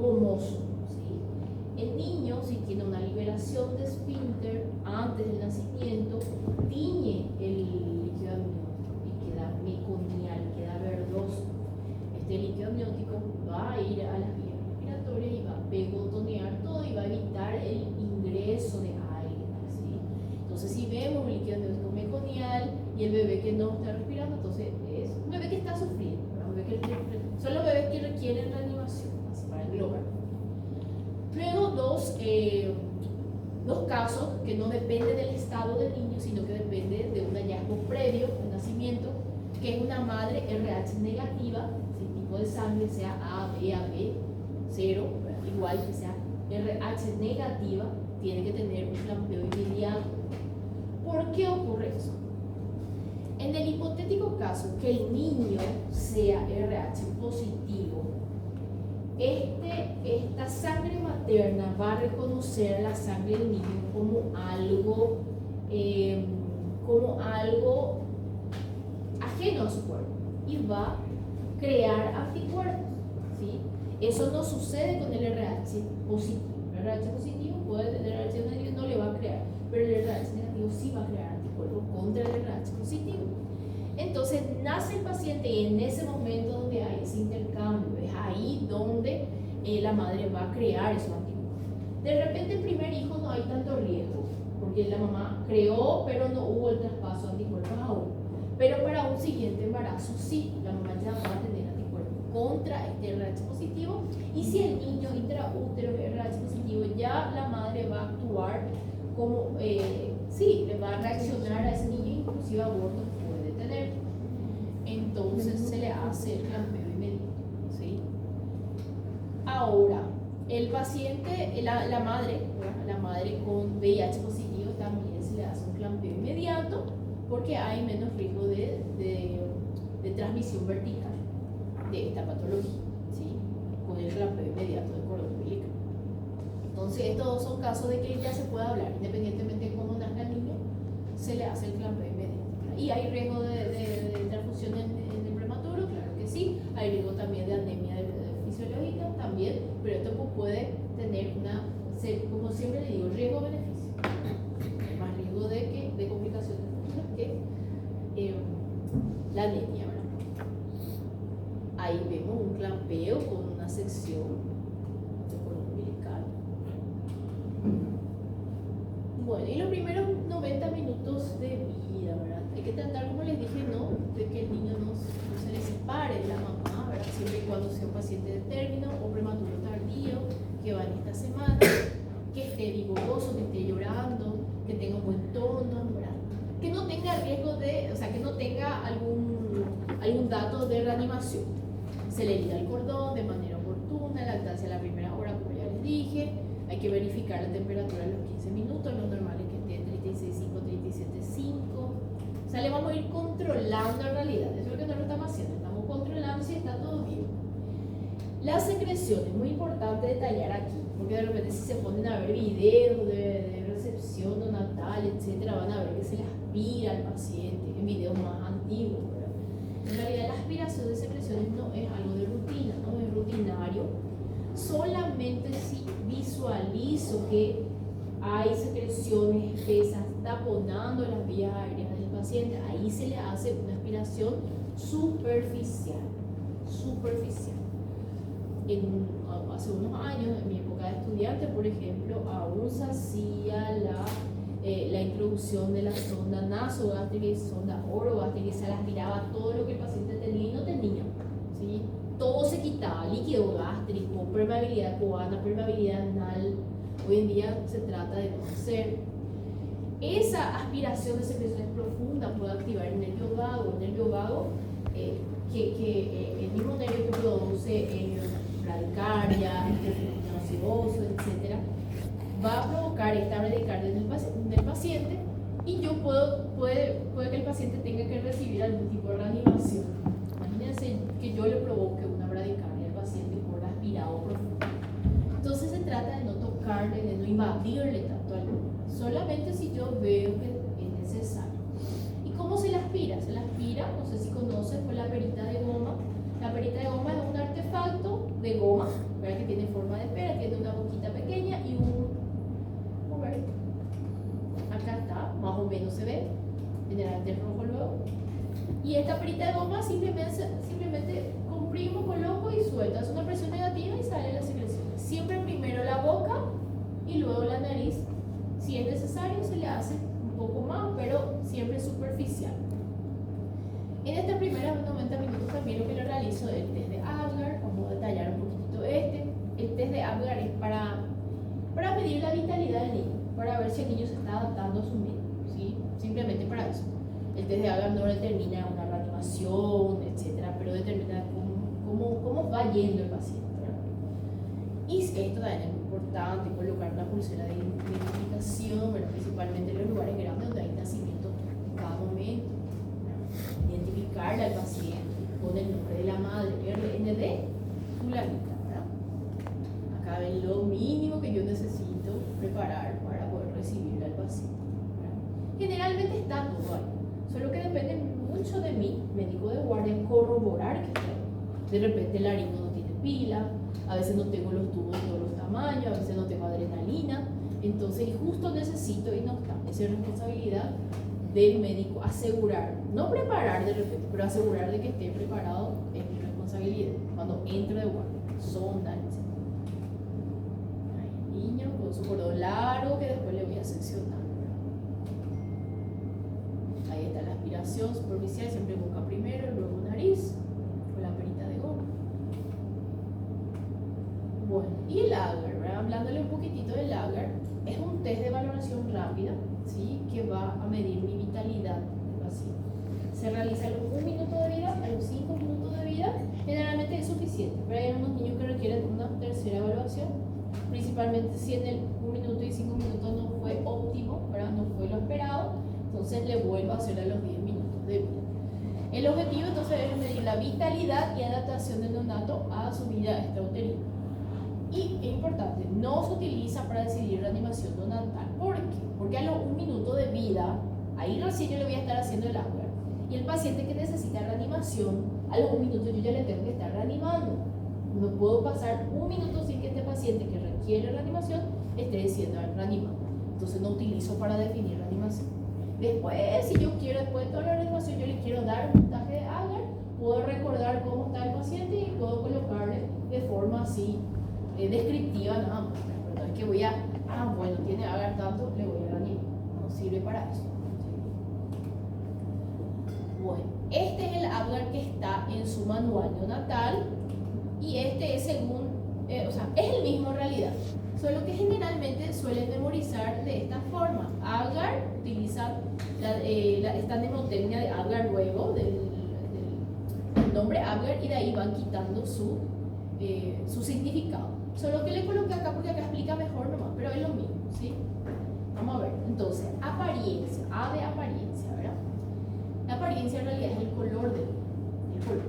gomoso. ¿Sí? El niño, si tiene una liberación de esfínter antes del nacimiento, tiñe el líquido amniótico y queda meconial, queda verdoso. Este líquido amniótico va a ir a las vías respiratorias y va a pegotonear todo y va a evitar el ingreso de aire. ¿Sí? Entonces, si vemos un líquido amniótico meconial y el bebé que no está respirando, entonces es un bebé que está sufriendo. Son los bebés que requieren reanimación, así para englobar. Luego, dos casos que no dependen del estado del niño, sino que dependen de un hallazgo previo al nacimiento, que es una madre RH negativa, si el tipo de sangre sea AB, AB, 0, igual que sea RH negativa, tiene que tener un clampeo inmediato. ¿Por qué ocurre eso? En el hipotético caso que el niño sea RH positivo, esta sangre materna va a reconocer a la sangre del niño como algo ajeno a su cuerpo y va a crear anticuerpos. ¿Sí? Eso no sucede con el RH positivo. El RH positivo puede tener, el RH negativo no le va a crear, pero el RH negativo sí va a crear anticuerpos contra el RH positivo. Entonces nace el paciente y en ese momento donde hay ese intercambio, es ahí donde la madre va a crear esos anticuerpos. De repente el primer hijo no hay tanto riesgo, porque la mamá creó, pero no hubo el traspaso de anticuerpos aún. Pero para un siguiente embarazo sí, la mamá ya va a tener anticuerpos contra este RH positivo, y si el niño intraútero es RH positivo, ya la madre va a actuar como, le va a reaccionar a ese niño, inclusive aborto puede tener. Entonces se le hace el clampeo inmediato. ¿Sí? Ahora, el paciente, la madre con VIH positivo también se le hace un clampeo inmediato porque hay menos riesgo de transmisión vertical de esta patología, ¿sí? Con el clampeo inmediato del cordón umbilical. Entonces, estos dos son casos de que ya se puede hablar, independientemente de cómo nazca el niño, se le hace el clampeo inmediato. ¿Y hay riesgo de transfusión en el prematuro? Claro que sí. Hay riesgo también de anemia fisiológica, también, pero esto puede tener como siempre le digo, riesgo-beneficio. Hay más riesgo de complicaciones que la anemia, ¿verdad? Ahí vemos un clampeo con una sección de cordón umbilical. Bueno, y los primeros 90 minutos de vida, ¿verdad? Hay que tratar, como les dije, ¿no? De que el niño no se le separe de la mamá, ¿verdad? Siempre y cuando sea un paciente de término o prematuro tardío, que va en esta semana, que esté vigoroso, que esté llorando, que tenga un buen tono, ¿verdad? Que no tenga riesgo que no tenga algún dato de reanimación. Se le liga el cordón de manera oportuna, lactancia a la primera hora, como ya les dije. Hay que verificar la temperatura a los 15 minutos, lo normal es que esté en 36,5, 37,5. O sea, le vamos a ir controlando en realidad. Eso es lo que nosotros estamos haciendo. Estamos controlando si está todo bien. Las secreciones, muy importante detallar aquí, porque de repente si se ponen a ver videos de recepción neonatal, etcétera, van a ver que se le aspira al paciente en videos más antiguos, ¿verdad? En realidad la aspiración de secreciones no es algo de rutina, no es rutinario. Solamente si visualizo que hay secreciones espesas taponando las vías aéreas del paciente, ahí se le hace una aspiración superficial. Hace unos años, en mi época de estudiante, por ejemplo, aún se hacía la introducción de la sonda nasogástrica y sonda orogástrica, y se le aspiraba todo lo que el paciente tenía y no tenía, ¿sí? Todo se quitaba, líquido gástrico, permeabilidad cubana, permeabilidad anal. Hoy en día se trata de no hacer. Esa aspiración de secreciones profundas puede el mismo nervio que produce bradicardia, nocivoso, etc., va a provocar esta bradicardia en el paciente, y yo puede que el paciente tenga que recibir algún tipo de reanimación. Imagínense que yo le provoque una bradicardia al paciente por aspirado profundo. Entonces se trata de no tocarle, de no invadirle tanto al pulmón, solamente si yo veo que es necesario. ¿Y cómo se la aspira? Se la aspira, no sé si conocen, con la perita de goma. La perita de goma es un artefacto de goma, ¿verdad? Que tiene forma de pera, tiene una boquita pequeña y acá está, más o menos se ve, generalmente rojo luego. Y esta perita de goma simplemente comprimo, coloco y suelto. Es una presión negativa y sale la secreción. Siempre primero la boca y luego la nariz. Si es necesario se le hace un poco más, pero siempre superficial. En estos primeros 90 minutos también lo que lo realizo es el test de Apgar. Vamos a detallar un poquito este. El test de Apgar es para medir la vitalidad del niño, para ver si el niño se está adaptando a su medio, ¿sí? Simplemente para eso. El test de Apgar no determina una reanimación, etcétera, pero determina cómo va yendo el paciente, ¿verdad? Y esto también es muy importante, colocar una pulsera de identificación, ¿verdad? Principalmente en los lugares grandes donde hay nacimiento en cada momento, ¿verdad? Identificarle al paciente con el nombre de la madre, RND, fulanita, ¿verdad? Acá ven lo mínimo que yo necesito preparar para poder recibir al paciente, ¿verdad? Generalmente está todo ahí. Solo que depende mucho de mí, médico de guardia, corroborar que está ahí. De repente el laringo no tiene pila, a veces no tengo los tubos de todos los tamaños, a veces no tengo adrenalina, entonces justo necesito, y no está, esa es responsabilidad del médico, asegurar, no preparar de repente, pero asegurar de que esté preparado es mi responsabilidad. Cuando entro de guardia, sonda, etc. Hay niño con su cordón largo que después le voy a seccionar. Ahí está la aspiración superficial, siempre boca primero, luego nariz, con la perita de goma. Bueno, y el Apgar, ¿verdad? Hablándole un poquitito del Apgar, es un test de valoración rápida, ¿sí? Que va a medir mi vitalidad del paciente. Se realiza a los 1 minuto de vida, a los 5 minutos de vida, generalmente es suficiente, pero hay algunos niños que requieren una tercera evaluación, principalmente si en el 1 minuto y 5 minutos no fue óptimo, ¿verdad? No fue lo esperado, entonces le vuelvo a hacer a los 10 minutos de vida. El objetivo entonces es medir la vitalidad y adaptación del neonato a su vida extrauterina. Y es importante, no se utiliza para decidir reanimación neonatal. ¿Por qué? Porque a los 1 minuto de vida, ahí recién yo le voy a estar haciendo el Apgar. Y el paciente que necesita reanimación, a los 1 minuto yo ya le tengo que estar reanimando. No puedo pasar 1 minuto sin que este paciente que requiere reanimación esté siendo reanimado. Entonces no utilizo para definir reanimación. Después, si yo quiero, después de toda la reanimación, yo le quiero dar un puntaje de Apgar, puedo recordar cómo está el paciente y puedo colocarle de forma así descriptiva nada más. No es que voy a, bueno, tiene Apgar tanto, le voy a reanimar. No sirve para eso. Bueno, este es el Apgar que está en su manual neonatal y este es según, es el mismo en realidad. Solo que generalmente suelen memorizar de esta forma. Apgar utiliza esta mnemotecnia de Apgar luego del nombre Apgar y de ahí van quitando su significado. Solo que le coloqué acá porque acá explica mejor nomás, pero es lo mismo, ¿sí? Vamos a ver. Entonces, apariencia, A de apariencia, ¿verdad? La apariencia en realidad es el color del color.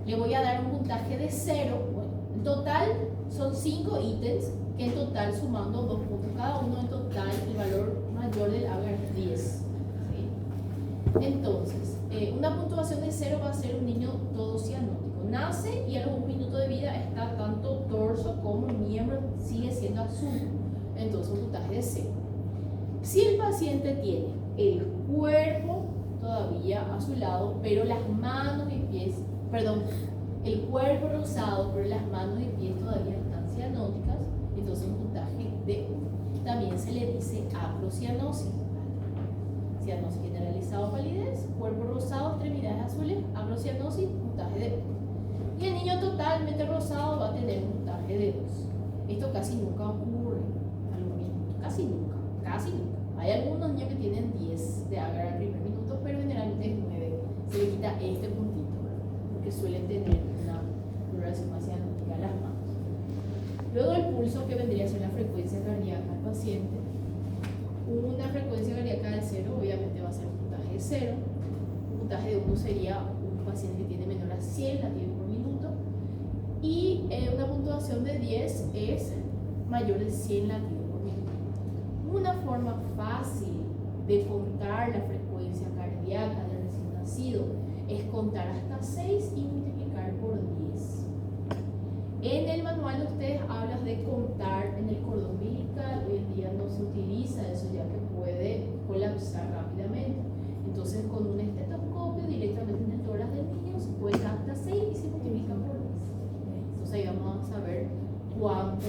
Le voy a dar un puntaje de 0. Bueno, en total son 5 ítems que en total sumando 2 puntos cada uno, en total el valor mayor del Apgar es 10. ¿Sí? Entonces, una puntuación de 0 va a ser un niño todo cianótico. Nace y a los 1 minuto de vida está tanto torso como miembro sigue siendo azul. Entonces un puntaje de 0. Si el paciente tiene el cuerpo todavía azulado, pero las manos y pies, el cuerpo rosado, pero las manos y pies todavía están cianóticas, entonces un puntaje de 1. También se le dice aprocianosis. Cianosis generalizada o palidez, cuerpo rosado, extremidades azules, aprocianosis, puntaje de 1. Y el niño totalmente rosado va a tener un puntaje de 2. Esto casi nunca ocurre a los minutos, casi nunca. Hay algunos niños que tienen 10 de Apgar al primer minuto, pero generalmente es 9. Se le quita este puntito, ¿verdad? porque suelen tener una coloración más diagnóstica de las manos. Luego el pulso, que vendría a ser la frecuencia cardíaca del paciente. Una frecuencia cardíaca de 0 obviamente va a ser un puntaje de 0. Un puntaje de 1 sería un paciente que tiene menor a 100 latidos por minuto. Y una puntuación de 10 es mayor de 100 latidos por minuto. Una forma fácil de contar la frecuencia cardíaca del recién nacido es contar hasta 6 y multiplicar por 10. En el manual de ustedes habla de contar en el cordón umbilical. Hoy en día no se utiliza eso, ya que puede colapsar rápidamente. Entonces, con un estetoscopio directamente en el tórax del niño se cuenta hasta 6 y se multiplica por 10. Entonces ahí vamos a saber cuánto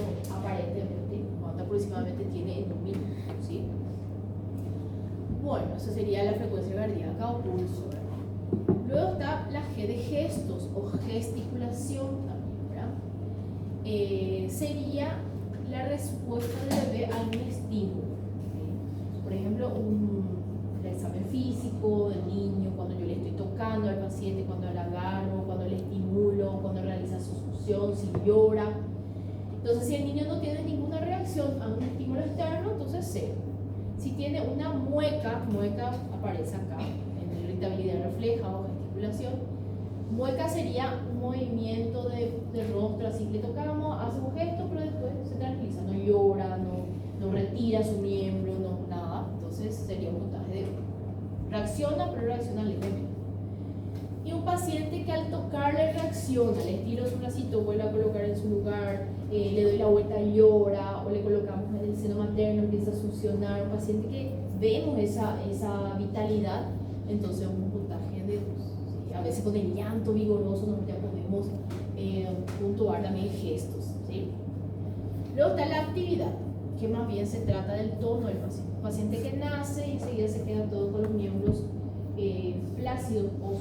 aproximadamente tiene en un minuto, ¿sí? Bueno, eso sería la frecuencia cardíaca o pulso. Luego está la G de gestos o gesticulación también, ¿verdad? Sería la respuesta del bebé a un estímulo, ¿sí? Por ejemplo, el examen físico del niño, cuando yo le estoy tocando al paciente, cuando le agarro, cuando le estimulo, cuando realiza su succión, si llora. Entonces, si el niño no tiene ninguna reacción a un estímulo externo, entonces 0. Si tiene una mueca aparece acá en irritabilidad refleja o gesticulación. Mueca sería un movimiento de rostro, así que le tocamos, hace un gesto, pero después se tranquiliza, no llora, no retira su miembro, no nada. Entonces sería un puntaje de 1. Reacciona, pero reacciona levemente. Y un paciente que al tocarle reacciona, le estiro su bracito, vuelve a colocar en su lugar, le doy la vuelta y llora, o le colocamos en el seno materno, empieza a succionar. Un paciente que vemos esa vitalidad, entonces un puntaje de 2. ¿Sí? A veces con el llanto vigoroso nosotros ya podemos puntuar también gestos, ¿sí? Luego está la actividad, que más bien se trata del tono del paciente. Un paciente que nace y enseguida se queda todo con los miembros flácidos o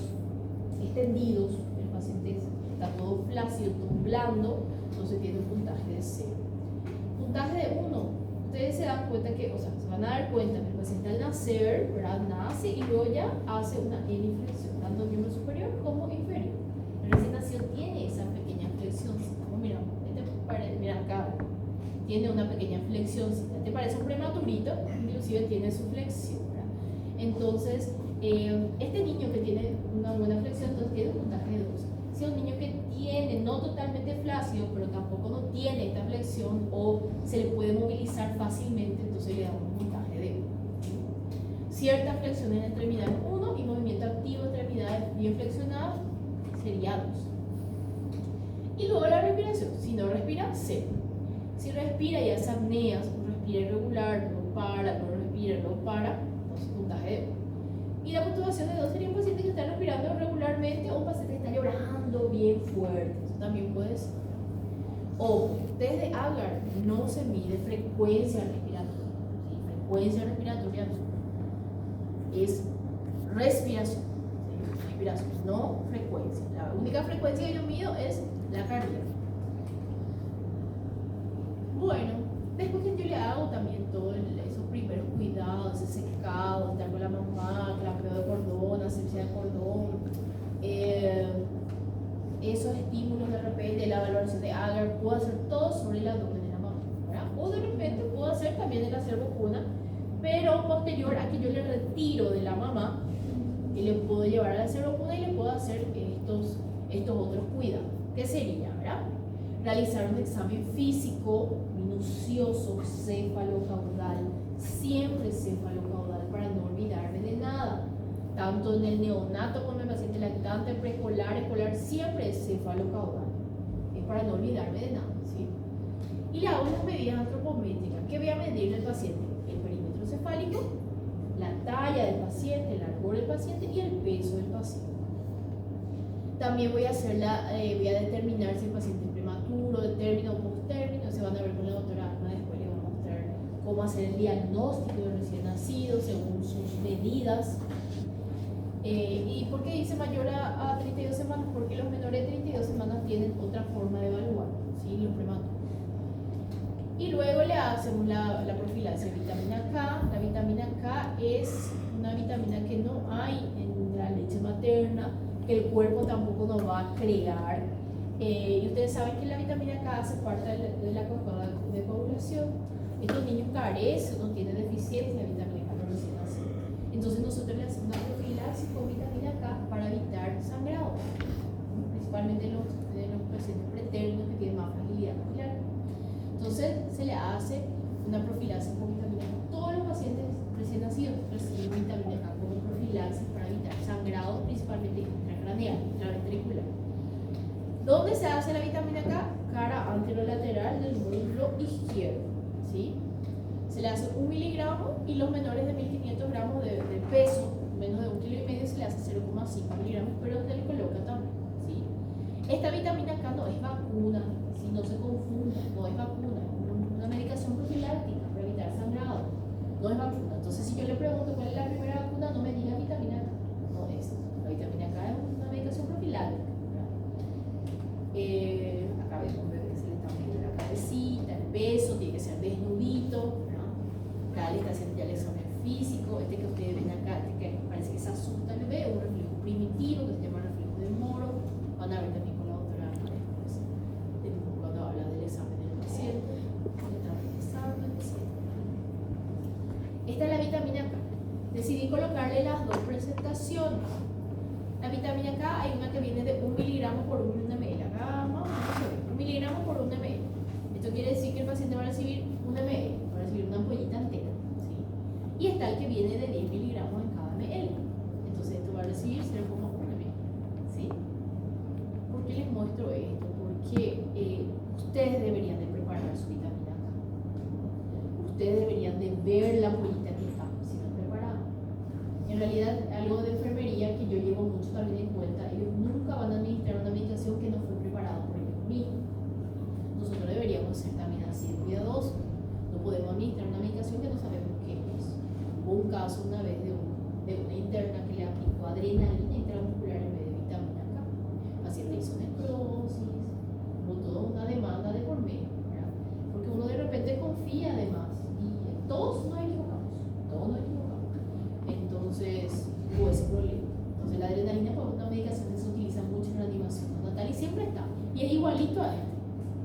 extendidos, el paciente está todo flácido, todo blando, entonces tiene un puntaje de 0. Puntaje de 1, ustedes se dan cuenta que, se van a dar cuenta que el paciente al nacer, ¿verdad? Nace y luego ya hace una inflexión, tanto miembro superior como inferior. El recién nacido tiene esa pequeña flexión, mira acá, tiene una pequeña flexión, te parece un prematurito, inclusive tiene su flexión, ¿verdad? Entonces, este niño que tiene una buena flexión, entonces tiene un puntaje de 2. Si es un niño que tiene, no totalmente flácido, pero tampoco no tiene esta flexión o se le puede movilizar fácilmente, entonces le damos un puntaje de 1. Cierta flexión en la extremidad 1 y movimiento activo de extremidades bien flexionadas sería 2. Y luego la respiración, si no respira, 0. Si respira y hace apneas, respira irregular, no para, no respira, no para, entonces puntaje de 1. Y la puntuación de 2 sería un paciente que está respirando regularmente o un paciente que está llorando bien fuerte. Eso también puede ser. O desde Agar no se mide frecuencia respiratoria. ¿Sí? Frecuencia respiratoria no. Es respiración. ¿Sí? Respiración, no frecuencia. La única frecuencia que yo mido es la cardíaca. Bueno, después que yo le hago también todos esos primeros cuidados, ese secado, estar con la mamá, clapeo de cordón, asepsia de cordón, esos estímulos de repente, la valoración de Agar, puedo hacer todo sobre el abdomen de la mamá, ¿verdad? O de repente puedo hacer también el acervocuna, pero posterior a que yo le retiro de la mamá, y le puedo llevar al acervocuna y le puedo hacer estos otros cuidados. ¿Qué sería, verdad? Realizar un examen físico minucioso, céfalo-caudal, siempre céfalo-caudal para no olvidarme de nada. Tanto en el neonato como en el paciente lactante, preescolar, escolar, siempre es céfalo-caudal. Es para no olvidarme de nada, ¿sí? Y le hago unas medidas antropométricas. ¿Qué voy a medir del paciente? El perímetro cefálico, la talla del paciente, el largor del paciente y el peso del paciente. También voy a determinar si el paciente es prematuro, de término o post-término. Se van a ver con la doctora Alma, después le voy a mostrar cómo hacer el diagnóstico del recién nacido según sus medidas. ¿Y por qué dice mayor a 32 semanas? Porque los menores de 32 semanas tienen otra forma de evaluar, ¿sí? Los prematuros. Y luego le hacemos la profilaxia de vitamina K. La vitamina K es una vitamina que no hay en la leche materna, que el cuerpo tampoco nos va a crear. Y ustedes saben que la vitamina K hace parte de la cascada de coagulación. Estos niños carecen, no tienen deficiencia de vitamina K recién nacidos. Entonces nosotros le hacemos una profilaxis con vitamina K para evitar sangrado, principalmente de los pacientes preternos que tienen más fragilidad capilar. Entonces se le hace una profilaxis con vitamina K. Todos los pacientes recién nacidos reciben vitamina K como profilaxis para evitar sangrado, principalmente intracraneal, intraventricular. ¿Dónde se hace la vitamina K? Cara anterolateral del músculo izquierdo, ¿sí? Se le hace 1 miligramo y los menores de 1500 gramos de peso, menos de 1,5 kg, se le hace 0,5 miligramos, pero se le coloca también, ¿sí? Esta vitamina K no es vacuna, si no se confunda, no es vacuna, es una medicación profiláctica para evitar sangrado, no es vacuna. Entonces, si yo le pregunto cuál es la primera vacuna, no me diga vitamina K, no es. La vitamina K es una medicación profiláctica. Acá vemos un bebé que se le está moviendo la cabecita, el peso, tiene que ser desnudito, ¿no? Acá le está haciendo ya el examen físico, este que ustedes ven acá, este que parece que se asusta el bebé, un reflejo primitivo que se llama reflejo de Moro. Van a ver también con la doctora después, cuando habla del examen del paciente, Esta es la vitamina K. Decidí colocarle las dos presentaciones. La vitamina K hay una que viene de 1 miligramo por 1 ml. Acá vamos a ver, 1 miligramo por 1 ml. Esto quiere decir que el paciente va a recibir 1 ml, va a recibir una ampollita entera, ¿sí? Y está el que viene de 10 miligramos en cada ml. Entonces esto va a recibir 0,1 ml, ¿sí? ¿Por qué les muestro esto? Porque ustedes deberían de preparar su vitamina K. Ustedes deberían de ver la ampollita que está siendo preparada. En realidad, algo de enfermería que yo llevo mucho también en cuenta, ellos nunca van a administrar una medicación que no fue preparada por ellos mismos. Nosotros deberíamos ser también así de cuidadosos. No podemos administrar una medicación que no sabemos qué es. Hubo un caso una vez de una interna que le aplicó adrenalina intramuscular en vez de vitamina K. El paciente hizo necrosis, hubo toda una demanda de por medio, ¿verdad? Porque uno de repente confía además, y todos nos equivocamos, todos nos equivocamos. Entonces hubo ese problema. Entonces la adrenalina es una medicación que se utiliza mucho en reanimación natal y siempre está, y es igualito a este.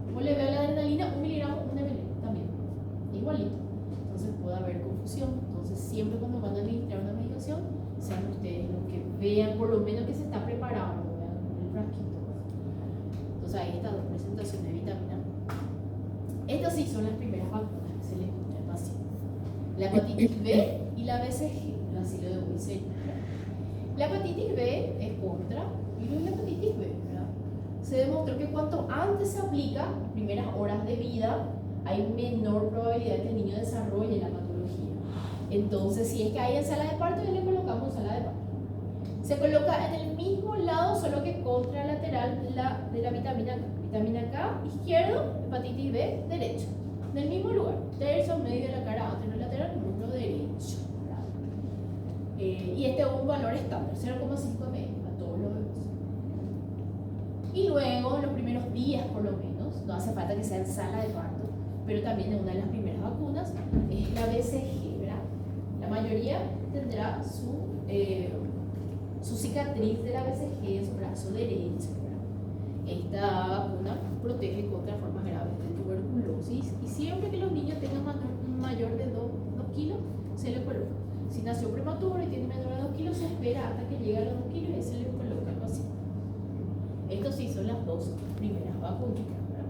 Como le veo a la adrenalina, 1 miligramo, 1 ml también, igualito. Entonces puede haber confusión. Entonces siempre cuando van a administrar una medicación, sean ustedes los que vean por lo menos que se está preparando, vean el frasquito. Entonces ahí están las presentaciones de vitamina. Estas sí son las primeras vacunas que se les pone al paciente. La hepatitis B y la BCG, el bacilo de Wilson. La hepatitis B es contra virus de la hepatitis B, ¿verdad? Se demostró que cuanto antes se aplica, primeras horas de vida, hay menor probabilidad de que el niño desarrolle la patología. Entonces, si es que hay en sala de parto, ya le colocamos sala de parto. Se coloca en el mismo lado, solo que contralateral de la vitamina K izquierdo, hepatitis B derecho. En el mismo lugar, tercio medio de la cara anterolateral, muslo derecho. Y este es un valor estándar, 0,5 ml a todos los bebés. Y luego, en los primeros días por lo menos, no hace falta que sea en sala de parto, pero también una de las primeras vacunas es la BCG, ¿verdad? La mayoría tendrá su cicatriz de la BCG en su brazo derecho, ¿verdad? Esta vacuna protege contra formas graves de tuberculosis y siempre que los niños tengan mayor de 2 kilos, se le coloca. Si nació prematuro y tiene menor de 2 kilos, se espera hasta que llegue a los 2 kilos y se le coloca algo así. Estos sí son las dos primeras vacunas, ¿verdad?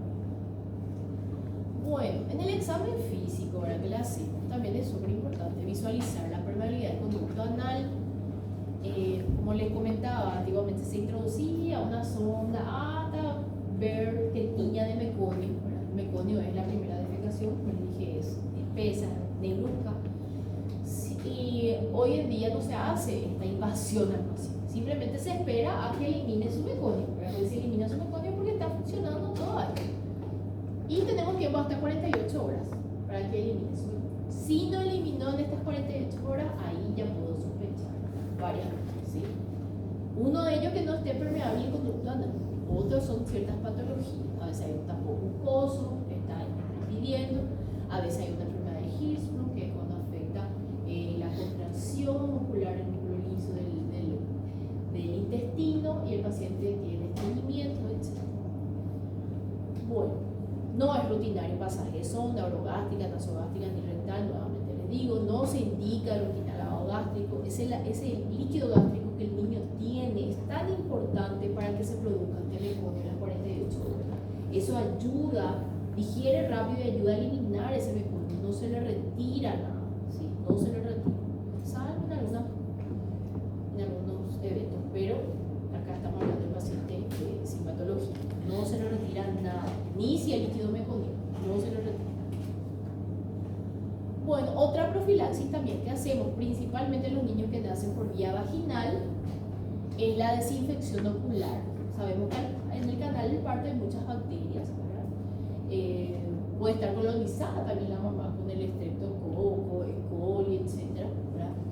Bueno, en el examen físico, ¿verdad? Que le hacemos, también es súper importante visualizar la permeabilidad del conducto anal. Como les comentaba, antiguamente se introducía una sonda hasta ver tetilla de meconio, ¿verdad? El meconio es la primera defecación, como les dije, es espesa, negruzca. Y hoy en día no se hace esta invasión al paciente, simplemente se espera a que elimine su meconio, ¿verdad? Se elimina su meconio porque está funcionando todo ahí. Y tenemos tiempo hasta 48 horas para que elimine su meconio. Si no eliminó en estas 48 horas, ahí ya puedo sospechar varias cosas, ¿sí? Uno de ellos que no esté permeable el conducto anal, otros son ciertas patologías, a veces hay un tapón mucoso que está impidiendo, a veces hay una enfermedad de Hirschsprung que es cuando afecta la contracción muscular, el músculo liso del intestino, y paciente tiene estreñimiento, etc. Bueno, no es rutinario pasaje de sonda, orogástrica, nasogástrica ni rectal, nuevamente les digo, no se indica rutina lavado gástrico, ese líquido gástrico que el niño tiene es tan importante para que se produzca este meconio en las 48 horas. Eso ayuda, digiere rápido y ayuda a eliminar ese meconio, no se le retira nada, ¿sí? No se le retira, salvo en algunos eventos, pero acá estamos hablando del paciente sin patología, no se le retira nada, ni si el líquido meconio, no se le retira. Bueno, otra profilaxis también que hacemos, principalmente en los niños que nacen por vía vaginal, es la desinfección ocular. Sabemos que en el canal del parto hay muchas bacterias, ¿verdad? Puede estar colonizada también la mamá con el estreptococo, E. coli, etc.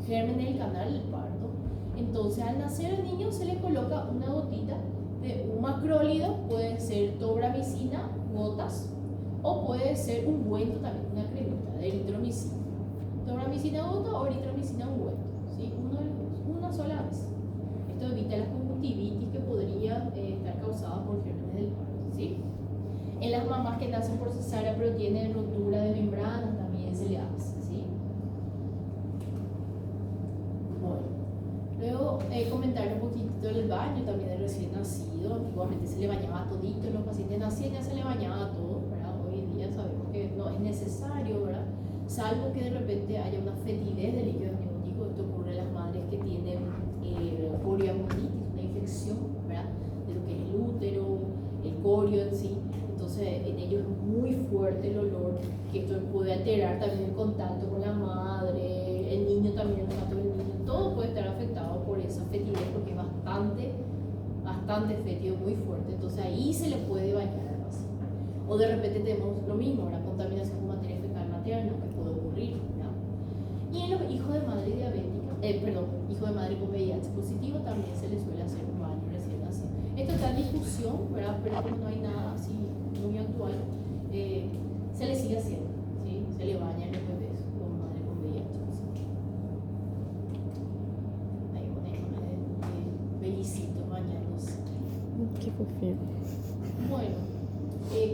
Germen en el canal del parto. Entonces, al nacer el niño se le coloca una gotita de un macrólido, puede ser tobramicina, gotas, o puede ser ungüento también, una cremita de eritromicina. Tobramicina gota o eritromicina ungüento, ¿sí? Uno de los dos, una sola vez. Esto evita las conjuntivitis que podrían estar causadas por gérmenes del parto, ¿sí? En las mamás que nacen por cesárea pero tienen rotura de membranas también se le hace, ¿sí? Bueno, luego comentar un poquito del baño también del recién nacido. Antiguamente se le bañaba todito, los pacientes nacían ya se le bañaba todo, ¿verdad? Hoy en día sabemos que no es necesario, ¿verdad? Salvo que de repente haya una fetidez de líquido amniótico. Esto ocurre en las madres que tienen corioamnionitis, una infección, ¿verdad? De lo que es el útero, el corio en sí. Entonces en ellos es muy fuerte el olor, que esto puede alterar también el contacto con la madre, el niño también, el contacto del niño, todo puede estar afectado por esa fetidez porque es bastante fétido, muy fuerte. Entonces ahí se le puede bañar al paciente. O de repente tenemos lo mismo, la contaminación con materia fecal materna que puede ocurrir, ¿verdad? Y en los hijos de madre diabética, hijos de madre con VIH positivo también se les suele hacer un baño recién nacido. Esto está en discusión, ¿verdad? Pero como no hay nada así muy actual, se le sigue haciendo, ¿sí? Se le baña en los bebés con madre con VIH positivo. Ahí ponemos bellicito bañándose. Qué fofo. Bueno,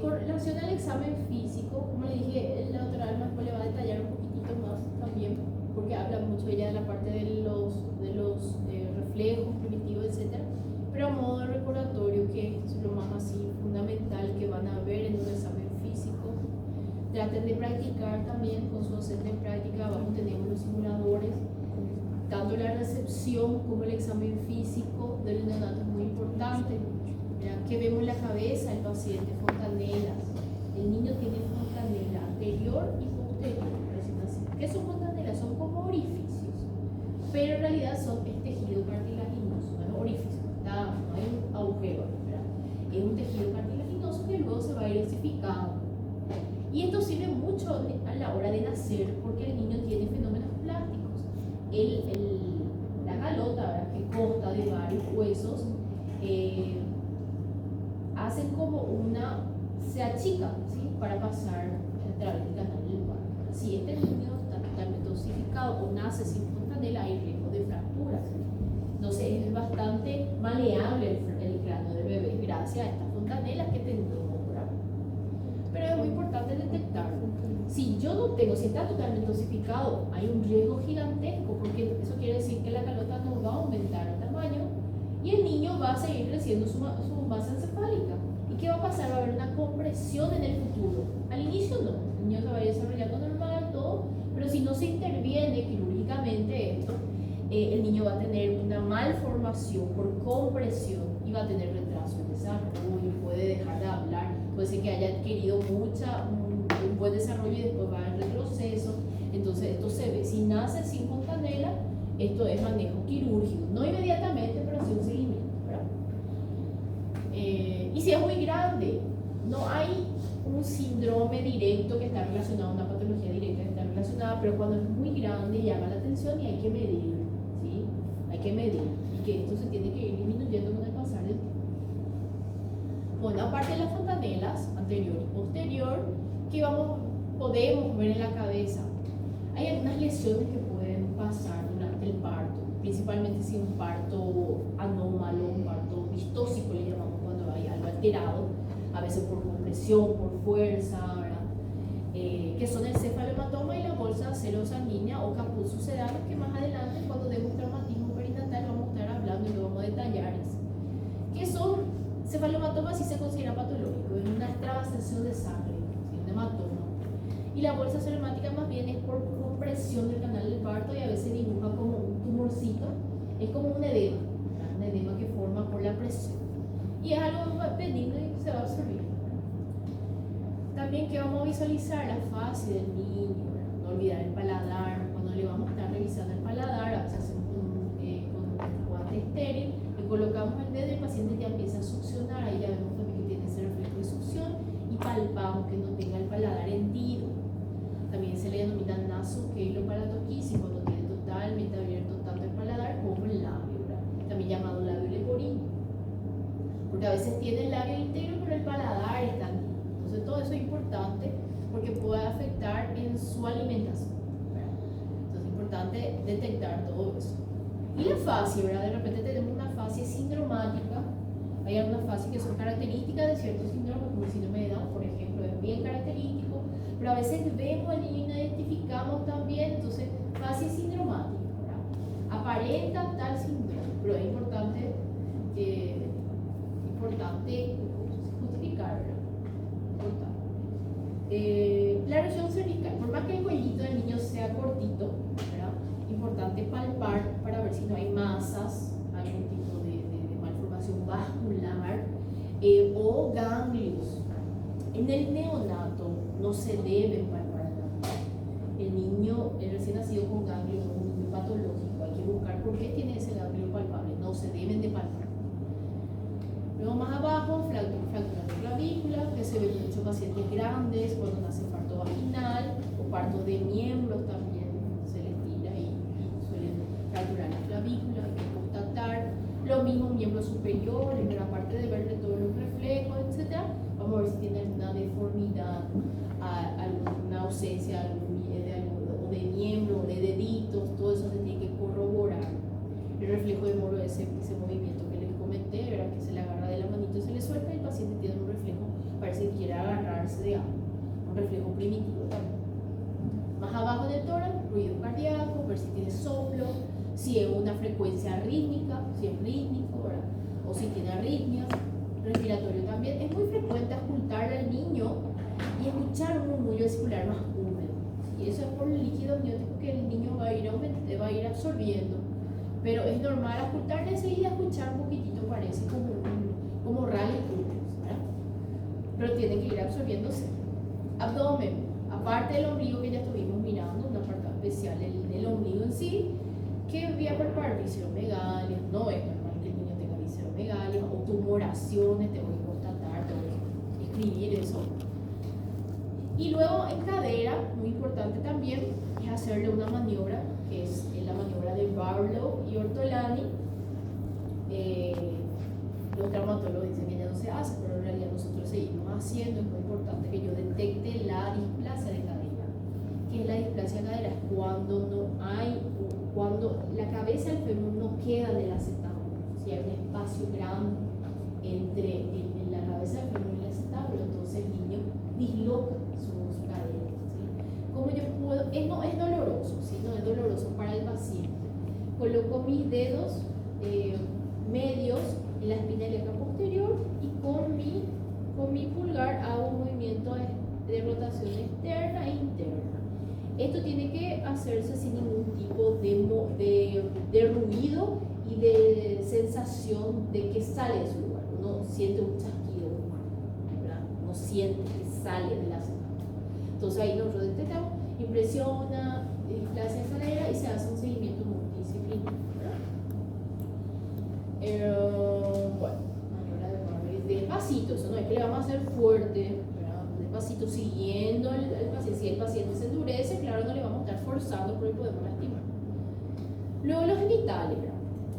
con relación al examen físico, como le dije, la doctora Alma le va a detallar un poquitito más también, porque habla mucho ella de la parte de los reflejos primitivos, etc. Pero a modo de recordatorio, que es lo más así fundamental que van a ver en un examen físico, traten de practicar también con su docente en práctica. Abajo tenemos los simuladores, tanto la recepción como el examen físico del neonato es muy importante. Verán que vemos en la cabeza del paciente fontanelas. El niño tiene fontanela anterior y posterior. ¿Qué son fontanelas? Son como orificios, pero en realidad son tejido cartilaginoso, no es orificio, no hay un agujero, ¿verdad? Es un tejido cartilaginoso que luego se va a ir osificando. Y esto sirve mucho a la hora de nacer porque el niño tiene fenómenos plásticos. La calota, ¿verdad?, que consta de varios huesos, hacen como se achican, ¿sí?, para pasar a través del canal del parto. Si este niño está totalmente osificado o nace sin fontanela, hay riesgo de fracturas. Entonces es bastante maleable el cráneo del bebé gracias a estas fontanelas que tenemos, ¿verdad? Pero es muy importante detectarlo. Si yo no tengo, si está totalmente osificado, hay un riesgo gigantesco, porque eso quiere decir que la calota no va a aumentar el tamaño y el niño va a seguir creciendo su masa encefálica. ¿Y qué va a pasar? Va a haber una compresión en el futuro. Al inicio no, el niño se va a ir desarrollando normal, todo, pero si no se interviene quirúrgicamente esto, el niño va a tener una malformación por compresión y va a tener retraso en desarrollo, puede dejar de hablar, puede ser que haya adquirido un buen desarrollo y después va en retroceso. Entonces esto se ve. Si nace sin fontanela, esto es manejo quirúrgico, no inmediatamente, pero sí un seguimiento, ¿verdad? Y si es muy grande, no hay un síndrome directo que está relacionado a una patología directa que está relacionada, pero cuando es muy grande llama la atención y hay que medir, ¿sí? Hay que medir, y que esto se tiene que ir disminuyendo con el pasar del tiempo. Bueno, aparte de las fontanelas anterior y posterior, que podemos ver en la cabeza, hay algunas lesiones que pueden pasar durante el parto, principalmente si es un parto anómalo, un parto vistoso. alterado, a veces por compresión, por fuerza, ¿verdad? Que son el cefalohematoma y la bolsa serosanguínea o caput sucedáneo, que más adelante, cuando demos traumatismo perinatal, vamos a estar hablando y lo vamos a detallar. ¿Qué son? Cefalohematoma sí se considera patológico, es una extravasación de sangre, ¿sí? Un hematoma. Y la bolsa seromática más bien es por compresión del canal del parto y a veces dibuja como un tumorcito, es como un edema, ¿verdad? Un edema que forma por la presión. Y es algo benigno y se va a absorber. También que vamos a visualizar la fase del niño, ¿verdad? No olvidar el paladar. Cuando le vamos a estar revisando el paladar, a veces hacemos con un guante estéril, le colocamos el dedo y el paciente ya empieza a succionar. Ahí ya vemos también que tiene ese reflejo de succión y palpamos que no tenga el paladar hendido. También se le denomina nasoqueilopalatoquisis cuando tiene totalmente abierto tanto el paladar como el labio, ¿verdad? También llamado labio leporino, porque a veces tiene el labio íntegro pero el paladar está hendido. Entonces todo eso es importante porque puede afectar en su alimentación, ¿verdad? Entonces es importante detectar todo eso. Y la fascia, ¿verdad? De repente tenemos una fascia sindromática. Hay algunas fases que son características de ciertos síndromes, como el síndrome de Down, por ejemplo, es bien característico, pero a veces vemos al niño y no identificamos también, entonces fascia sindromática, ¿verdad? Aparenta tal síndrome, pero es importante justificar, ¿verdad? La erosión cervical, por más que el cuellito del niño sea cortito, ¿verdad? Importante palpar para ver si no hay masas, algún tipo de malformación vascular o ganglios. En el neonato no se deben palpar ganglios. El niño, el recién nacido con ganglios es un niño patológico, hay que buscar por qué tiene ese ganglio palpable, no se deben de palpar. Luego más abajo, fractura de clavícula, que se ven muchos pacientes grandes cuando nace parto vaginal o parto de miembros también se les tira y suelen fracturar la clavícula, hay que constatar. Los mismos miembros superiores, pero aparte de verle todos los reflejos, etc., vamos a ver si tiene alguna deformidad, alguna ausencia de miembro, de deditos, todo eso se tiene que corroborar. El reflejo de Moro, ese movimiento que les comenté, ¿verdad? Que se le agarra de la manito y se le suelta y el paciente tiene un reflejo, parece que quiere agarrarse de algo, un reflejo primitivo también. Más abajo del tórax, ruido cardíaco, ver si tiene soplo, si es una frecuencia rítmica, si es rítmico, ¿verdad? O si tiene arritmias. Respiratorio también, es muy frecuente ocultar al niño y escuchar un murmullo vesicular más húmedo, y eso es por el líquido amniótico que el niño va a ir absorbiendo. Pero es normal ocultarle enseguida, escuchar un poquitito, parece como rales húmedos, ¿verdad? Pero tiene que ir absorbiéndose. Abdomen, aparte del ombligo que ya estuvimos mirando, una parte especial el ombligo en sí, que voy a palpar visceromegalias, no es normal que el niño tenga visceromegalias o tumoraciones, tengo que constatar, tengo que escribir eso. Y luego en cadera, muy importante también, es hacerle una maniobra, que es la maniobra de Barlow y Ortolani. Los traumatólogos dicen que ya no se hace, pero en realidad nosotros seguimos haciendo. Es muy importante que yo detecte la displasia de cadera. ¿Qué es la displasia de cadera? Es cuando la cabeza del fémur no queda del acetábulo, si hay un espacio grande entre la cabeza del fémur y el acetábulo, entonces el niño disloca su cadera, ¿sí? ¿Cómo yo puedo? No es doloroso, ¿sí? No es doloroso para el paciente. Coloco mis dedos medios en la espina ilíaca posterior y con mi pulgar hago un movimiento de rotación externa e interna. Esto tiene que hacerse sin ningún tipo de ruido y de sensación de que sale de su lugar. Uno siente un chasquido, ¿verdad? Uno siente que sale de la zona. Entonces ahí nosotros detectamos, impresiona, displasia de cadera y se hace un seguimiento multidisciplinario, bueno, maniobra de Barlow, despacito, eso no es que le vamos a hacer fuerte, ¿verdad? Despacito, siguiendo el paciente. Si el paciente se endurece, claro, no le vamos a estar forzando porque podemos lastimar. Luego los genitales, ¿verdad?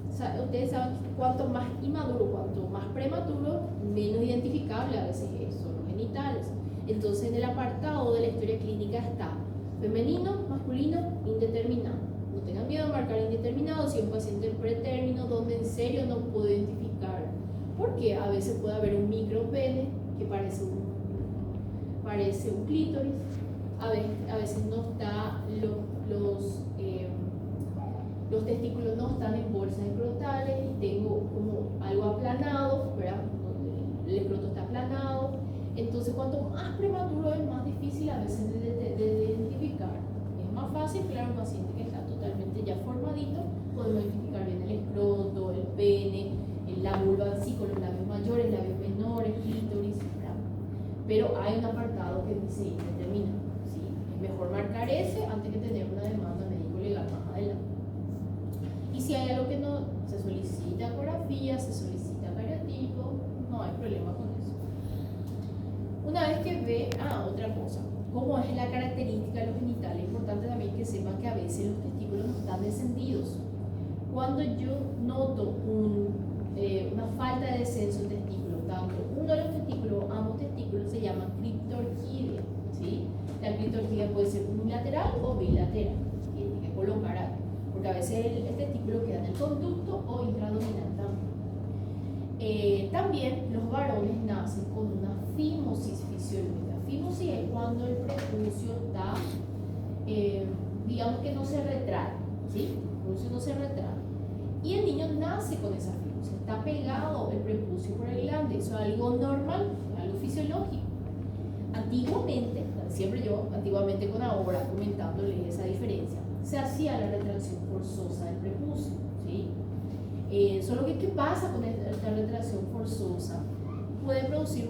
O sea, ustedes saben que cuanto más inmaduro, cuanto más prematuro, menos identificable a veces son los genitales. Entonces en el apartado de la historia clínica está femenino, masculino, indeterminado. No tengan miedo a marcar indeterminado si es un paciente en pretérmino donde en serio no puedo identificar Porque a veces puede haber un micropene que parece un clítoris, a veces no está, los testículos no están en bolsas escrotales y tengo como algo aplanado, ¿verdad? El escroto está aplanado. Entonces, cuanto más prematuro es, más difícil a veces de identificar. Es más fácil, claro, un paciente que está totalmente ya formadito, podemos identificar bien el escroto, el pene, la vulva en sí, con los labios mayores, labios menores, clítoris, ¿verdad? Pero hay un apartado que dice indeterminado, ¿sí? Es mejor marcar ese antes que tener una demanda médico-legal más adelante. Y si hay algo que no, se solicita ecografía, se solicita cariotipo, no hay problema con eso. Una vez que ve, otra cosa, cómo es la característica de los genitales, es importante también que sepan que a veces los testículos no están descendidos. Cuando yo noto una falta de descenso en testículos, tanto uno de los testículos o ambos testículos, se llama criptorquidia, ¿sí? La criptorquidia puede ser unilateral o bilateral, tiene que colocar ahí, porque a veces el testículo queda en el conducto o intraabdominal también. También los varones nacen con una fimosis fisiológica. Fimosis es cuando el prepucio está, digamos que no se retrae, ¿sí? El prepucio no se retrae. Y el niño nace con esa fimosis, está pegado el prepucio por el glande, eso es algo normal, algo fisiológico. Antiguamente, siempre yo antiguamente con ahora comentándoles esa diferencia, se hacía la retracción forzosa del prepucio, ¿sí? Solo que ¿qué pasa con esta retracción forzosa? Puede producir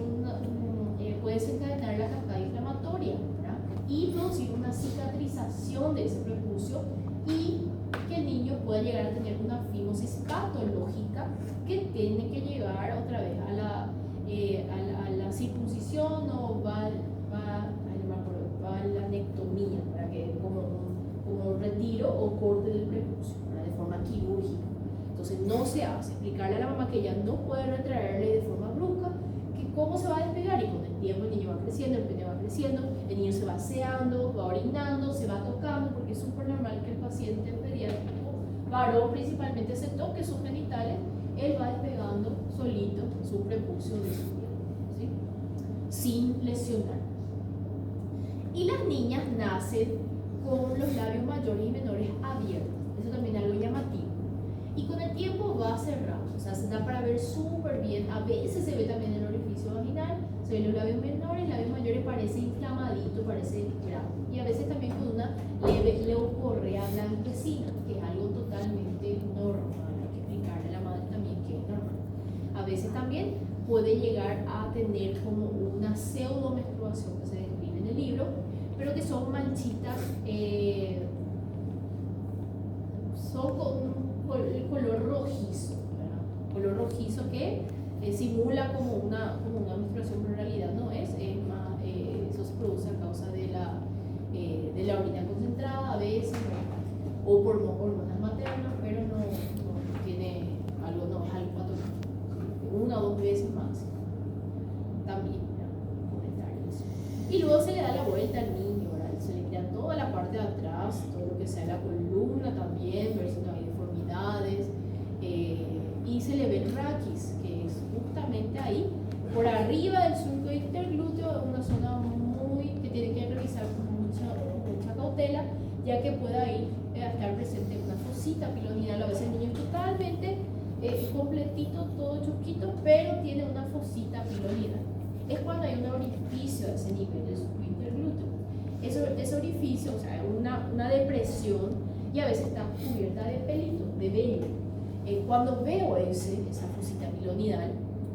puede desencadenar la cascada inflamatoria, ¿verdad? Y producir una cicatrización de ese prepucio y que el niño pueda llegar a tener una fimosis patológica que tiene que llegar otra vez a la circuncisión o valanectomía, para que como un retiro o corte del prepucio, ¿verdad? De forma quirúrgica. Entonces no se hace. Explicarle a la mamá que ella no puede retraerle de forma brusca, que cómo se va a despegar, y con el tiempo el niño va creciendo, el pene va creciendo, el niño se va aseando, va orinando, se va tocando, porque es súper normal que el paciente pediátrico, varón principalmente, se toque sus genitales, él va despegando solito su prepucio de su piel, ¿sí? Sin lesionar. Y las niñas nacen con los labios mayores y menores abiertos, eso también es algo llamativo. Y con el tiempo va cerrando, o sea, se da para ver súper bien. A veces se ve también el orificio vaginal, se ven los labios menores, labios mayores parece inflamadito, parece grave. Y a veces también con una leve leucorrea blanquecina, que es algo totalmente normal. Hay que explicarle a la madre también que es normal. A veces también puede llegar a tener como una pseudomenstruación que se describe en el libro, pero que son manchitas, son con el color rojizo, ¿verdad? Color rojizo que simula como una menstruación, pero en realidad no es más, eso se produce a causa de la orina concentrada a veces, ¿verdad? O por hormonas maternas, pero no tiene algo, no es algo patológico, una o dos veces más también, comentar eso. Y luego se le da la vuelta al niño, ¿verdad? Se le quita toda la parte de atrás, todo lo que sea la columna también, ver si no hay deformidades, y se le ve el raquis, que es justamente ahí, por arriba del surco interglúteo, una zona que tiene que revisar con mucha cautela, ya que pueda ahí estar presente una fosita pilonidal. A veces el niño es totalmente completito, todo chusquito, pero tiene una fosita pilonidal. Es cuando hay un orificio a ese nivel del surco interglúteo. Ese orificio, o sea, una depresión, y a veces está cubierta de pelito, de vello. Cuando veo esa fosita pilonidal,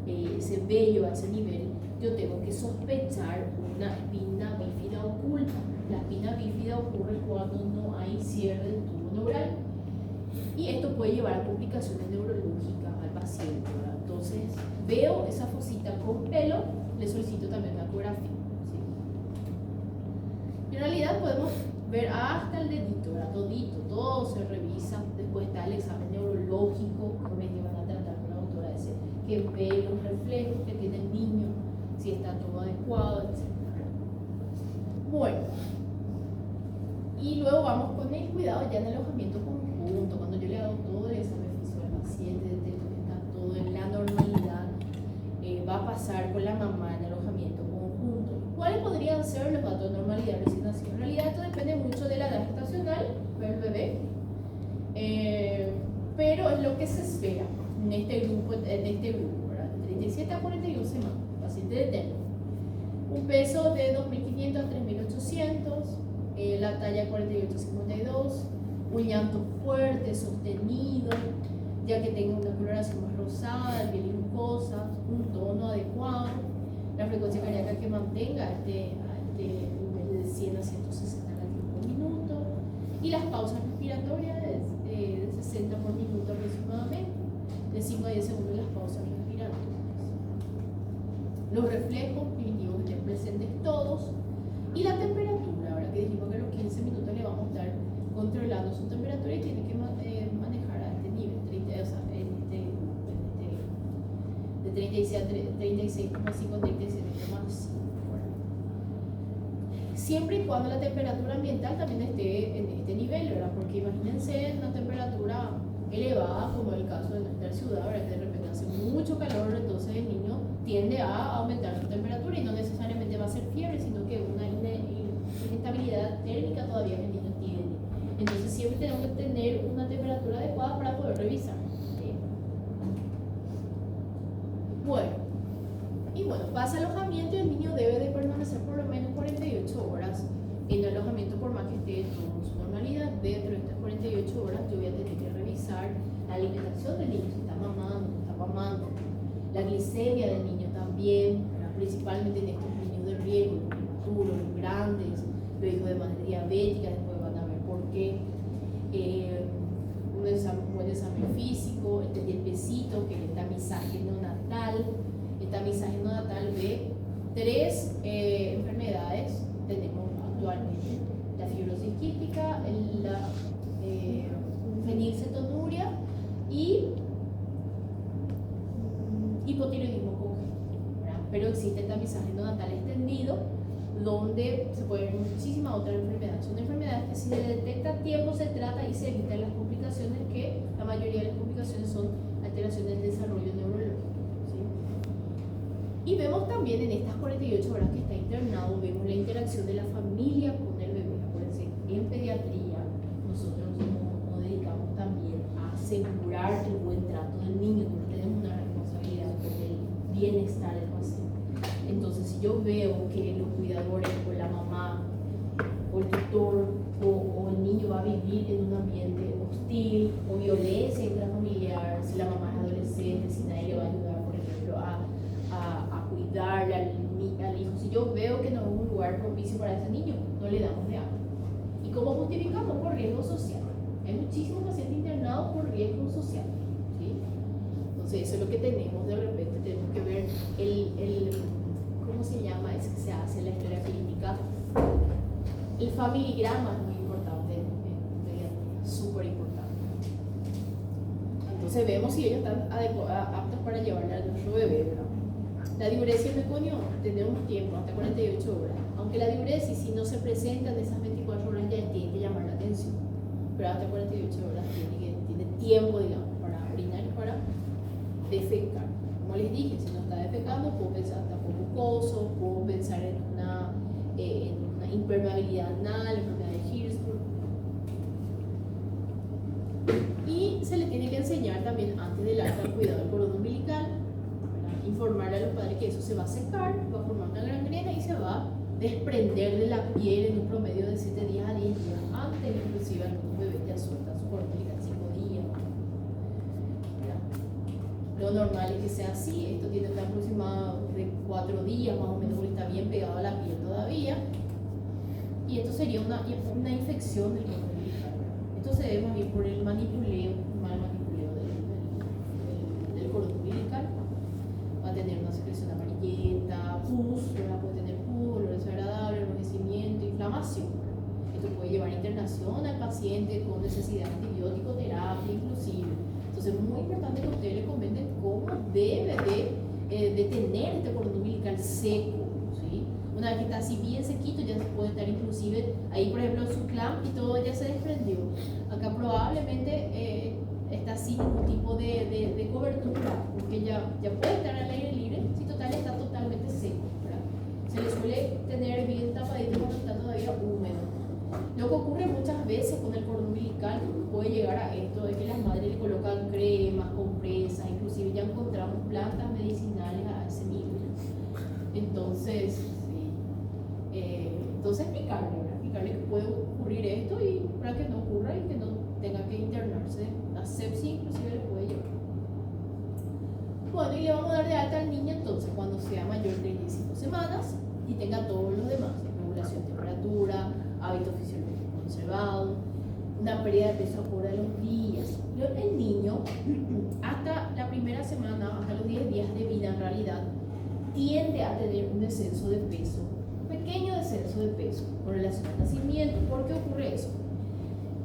ese vello a ese nivel, yo tengo que sospechar una espina bífida oculta. La espina bífida ocurre cuando no hay cierre del tubo neural, y esto puede llevar a complicaciones neurológicas al paciente, ¿verdad? Entonces veo esa fosita con pelo, le solicito también una ecografía, ¿sí? En realidad podemos ver hasta el dedito, ¿verdad? Todito, todo se revisa. Después está el examen neurológico, que van a tratar con la doctora ese, que ve los reflejos que tiene el niño, si está todo adecuado, etc. Bueno, y luego vamos con el cuidado ya en el alojamiento conjunto, cuando yo le hago todo el examen físico al paciente, detecto que está todo en la normalidad, mamá en alojamiento conjunto. ¿Cuáles podrían ser los datos de normalidad recién nacido? En realidad esto depende mucho de la edad gestacional del bebé, pero es lo que se espera en este grupo, ¿verdad? De 37 a 41 semanas, paciente de término. Un peso de 2.500 a 3.800, la talla 48-52, un llanto fuerte, sostenido, ya que tenga una coloración más rosada, piel glucosa, un tono adecuado, la frecuencia cardíaca que mantenga este nivel de 100 a 160 latidos por minuto, y las pausas respiratorias de 60 por minuto aproximadamente, de 5 a 10 segundos las pausas respiratorias. Los reflejos primitivos que estén presentes todos, y la temperatura, ahora que dijimos que a los 15 minutos le vamos a estar controlando su temperatura y tiene que manejar a este nivel, o sea, de 36 a 36,5 a 37,5. Siempre y cuando la temperatura ambiental también esté en este nivel, ¿verdad? Porque imagínense una temperatura elevada, como el caso de nuestra ciudad, ¿verdad? De repente hace mucho calor, entonces el niño tiende a aumentar su temperatura y no necesariamente va a ser fiebre, sino que una inestabilidad térmica todavía el niño tiene. Entonces siempre tenemos que tener una temperatura adecuada para poder revisar. Bueno, pasa alojamiento y el niño debe de permanecer por lo menos 48 horas en el alojamiento, por más que esté en su normalidad. Dentro de estas 48 horas yo voy a tener que revisar la alimentación del niño, si está mamando, no está mamando, la glicemia del niño también, principalmente en estos niños de riesgo, los prematuros, los grandes, los hijos de madre diabética, después van a ver por qué. Un buen examen físico, el tiempecito, que es el tamizaje neonatal. El tamizaje neonatal ve 3 enfermedades. Tenemos actualmente la fibrosis quística, la fenilcetonuria y hipotiroidismo congénito, ¿verdad? Pero existe el tamizaje neonatal extendido, donde se puede ver muchísimas otras enfermedades. Son enfermedades que si se detecta a tiempo se trata y se evitan las complicaciones, que la mayoría de las complicaciones son alteraciones del desarrollo neurológico, ¿sí? Y vemos también en estas 48 horas que está internado, vemos la interacción de la familia con el bebé. Acuérdense, en pediatría nosotros nos dedicamos también a asegurar el buen trato del niño, porque tenemos una responsabilidad con el bienestar del paciente. Entonces, si yo veo que los cuidadores o la mamá o el tutor o el niño va a vivir en un ambiente hostil o violencia intrafamiliar, si la mamá es adolescente, si nadie le va a ayudar, por ejemplo, a cuidarle al hijo, si yo veo que no es un lugar propicio para ese niño, no le damos de agua. ¿Y cómo justificamos? Por riesgo social. Hay muchísimos pacientes internados por riesgo social, ¿sí? Entonces, eso es lo que tenemos. De repente tenemos que ver ¿cómo se llama? Es que se hace la historia clínica. El familigrama es muy importante, súper importante. Entonces vemos si ellos están aptos para llevarle a nuestro bebé, ¿verdad? La diuresis en meconio, tenemos tiempo, hasta 48 horas. Aunque la diuresis, si no se presenta en esas 24 horas, ya tiene que llamar la atención. Pero hasta 48 horas tiene tiempo, digamos, para orinar y para defecar. Como les dije, si no está defecando, puedo pensar en tapón mucoso, puedo pensar en una impermeabilidad anal, enfermedad de Hirschsprung. Y se le tiene que enseñar también antes del alta el cuidado del cordón umbilical, ¿verdad? Informarle a los padres que eso se va a secar, va a formar una gangrena y se va a desprender de la piel en un promedio de 7 días a 10 días antes, inclusive algunos bebés ya sueltan su cordón umbilical 5 días. Lo normal es que sea así. Esto tiene un aproximado de 4 días más o menos, porque está bien pegado a la piel todavía. Y esto sería una infección del cordón umbilical. Esto se debe más bien por el manipuleo, mal manipuleo del cordón umbilical. Va a tener una secreción amarillenta, pus, puede tener pus, olor desagradable, enrojecimiento, inflamación. Esto puede llevar a internación al paciente con necesidad de antibiótico, terapia inclusive. Entonces es muy importante que ustedes les comenten cómo debe de tener este cordón umbilical seco, ¿sí? Una vez que está así bien sequito, ya se puede estar inclusive ahí, por ejemplo, su clamp y todo ya se desprendió. Acá probablemente está sin ningún tipo de cobertura, porque ya puede estar al aire libre, si total está totalmente seco. Bueno, y le vamos a dar de alta al niño entonces cuando sea mayor de 15 semanas y tenga todos los demás: regulación de temperatura, hábito fisiológico conservado, una pérdida de peso acorde a los días. El niño, hasta la primera semana, hasta los 10 días de vida en realidad, tiende a tener un descenso de peso, un pequeño descenso de peso con relación al nacimiento. ¿Por qué ocurre eso?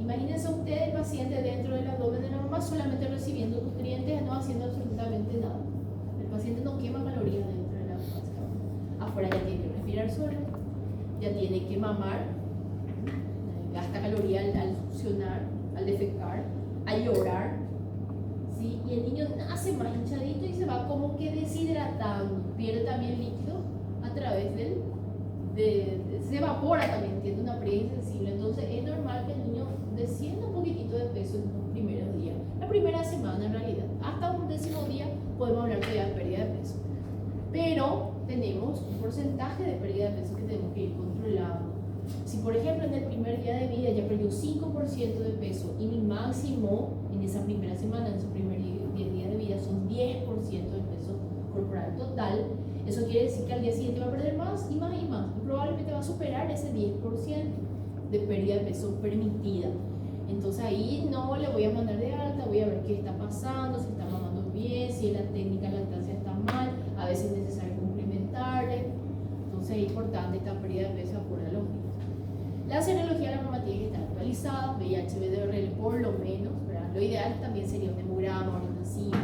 Imagínense usted el paciente dentro del abdomen de la mamá solamente recibiendo nutrientes, no haciendo absolutamente nada. El paciente no quema calorías dentro de la panza. Afuera ya tiene que respirar solo, ya tiene que mamar, gasta calorías al succionar, al defecar, al llorar, ¿sí? Y el niño nace más hinchadito y se va como que deshidratando, pierde también líquido a través se evapora también, tiene una pérdida insensible. Entonces es normal que el niño descienda un poquitito de peso en los primeros días, la primera semana en realidad. Hasta un 10.º día podemos hablar de pérdida de peso, pero tenemos un porcentaje de pérdida de peso que tenemos que ir controlando. Si por ejemplo en el primer día de vida ya perdió 5% de peso y mi máximo en esa primera semana, en su primer 10 días de vida, son 10% del peso corporal total, eso quiere decir que al día siguiente va a perder más y más y más, y probablemente va a superar ese 10% de pérdida de peso permitida. Entonces ahí no le voy a mandar de alta, voy a ver qué está pasando, si está mamando bien, si la técnica de lactancia está mal, a veces es necesario complementarle. Entonces es importante esta pérdida de peso acorde a los días. La serología de la mamá tiene que estar actualizada, VIH-BDRL por lo menos, ¿verdad? Lo ideal también sería un hemograma, orina simple,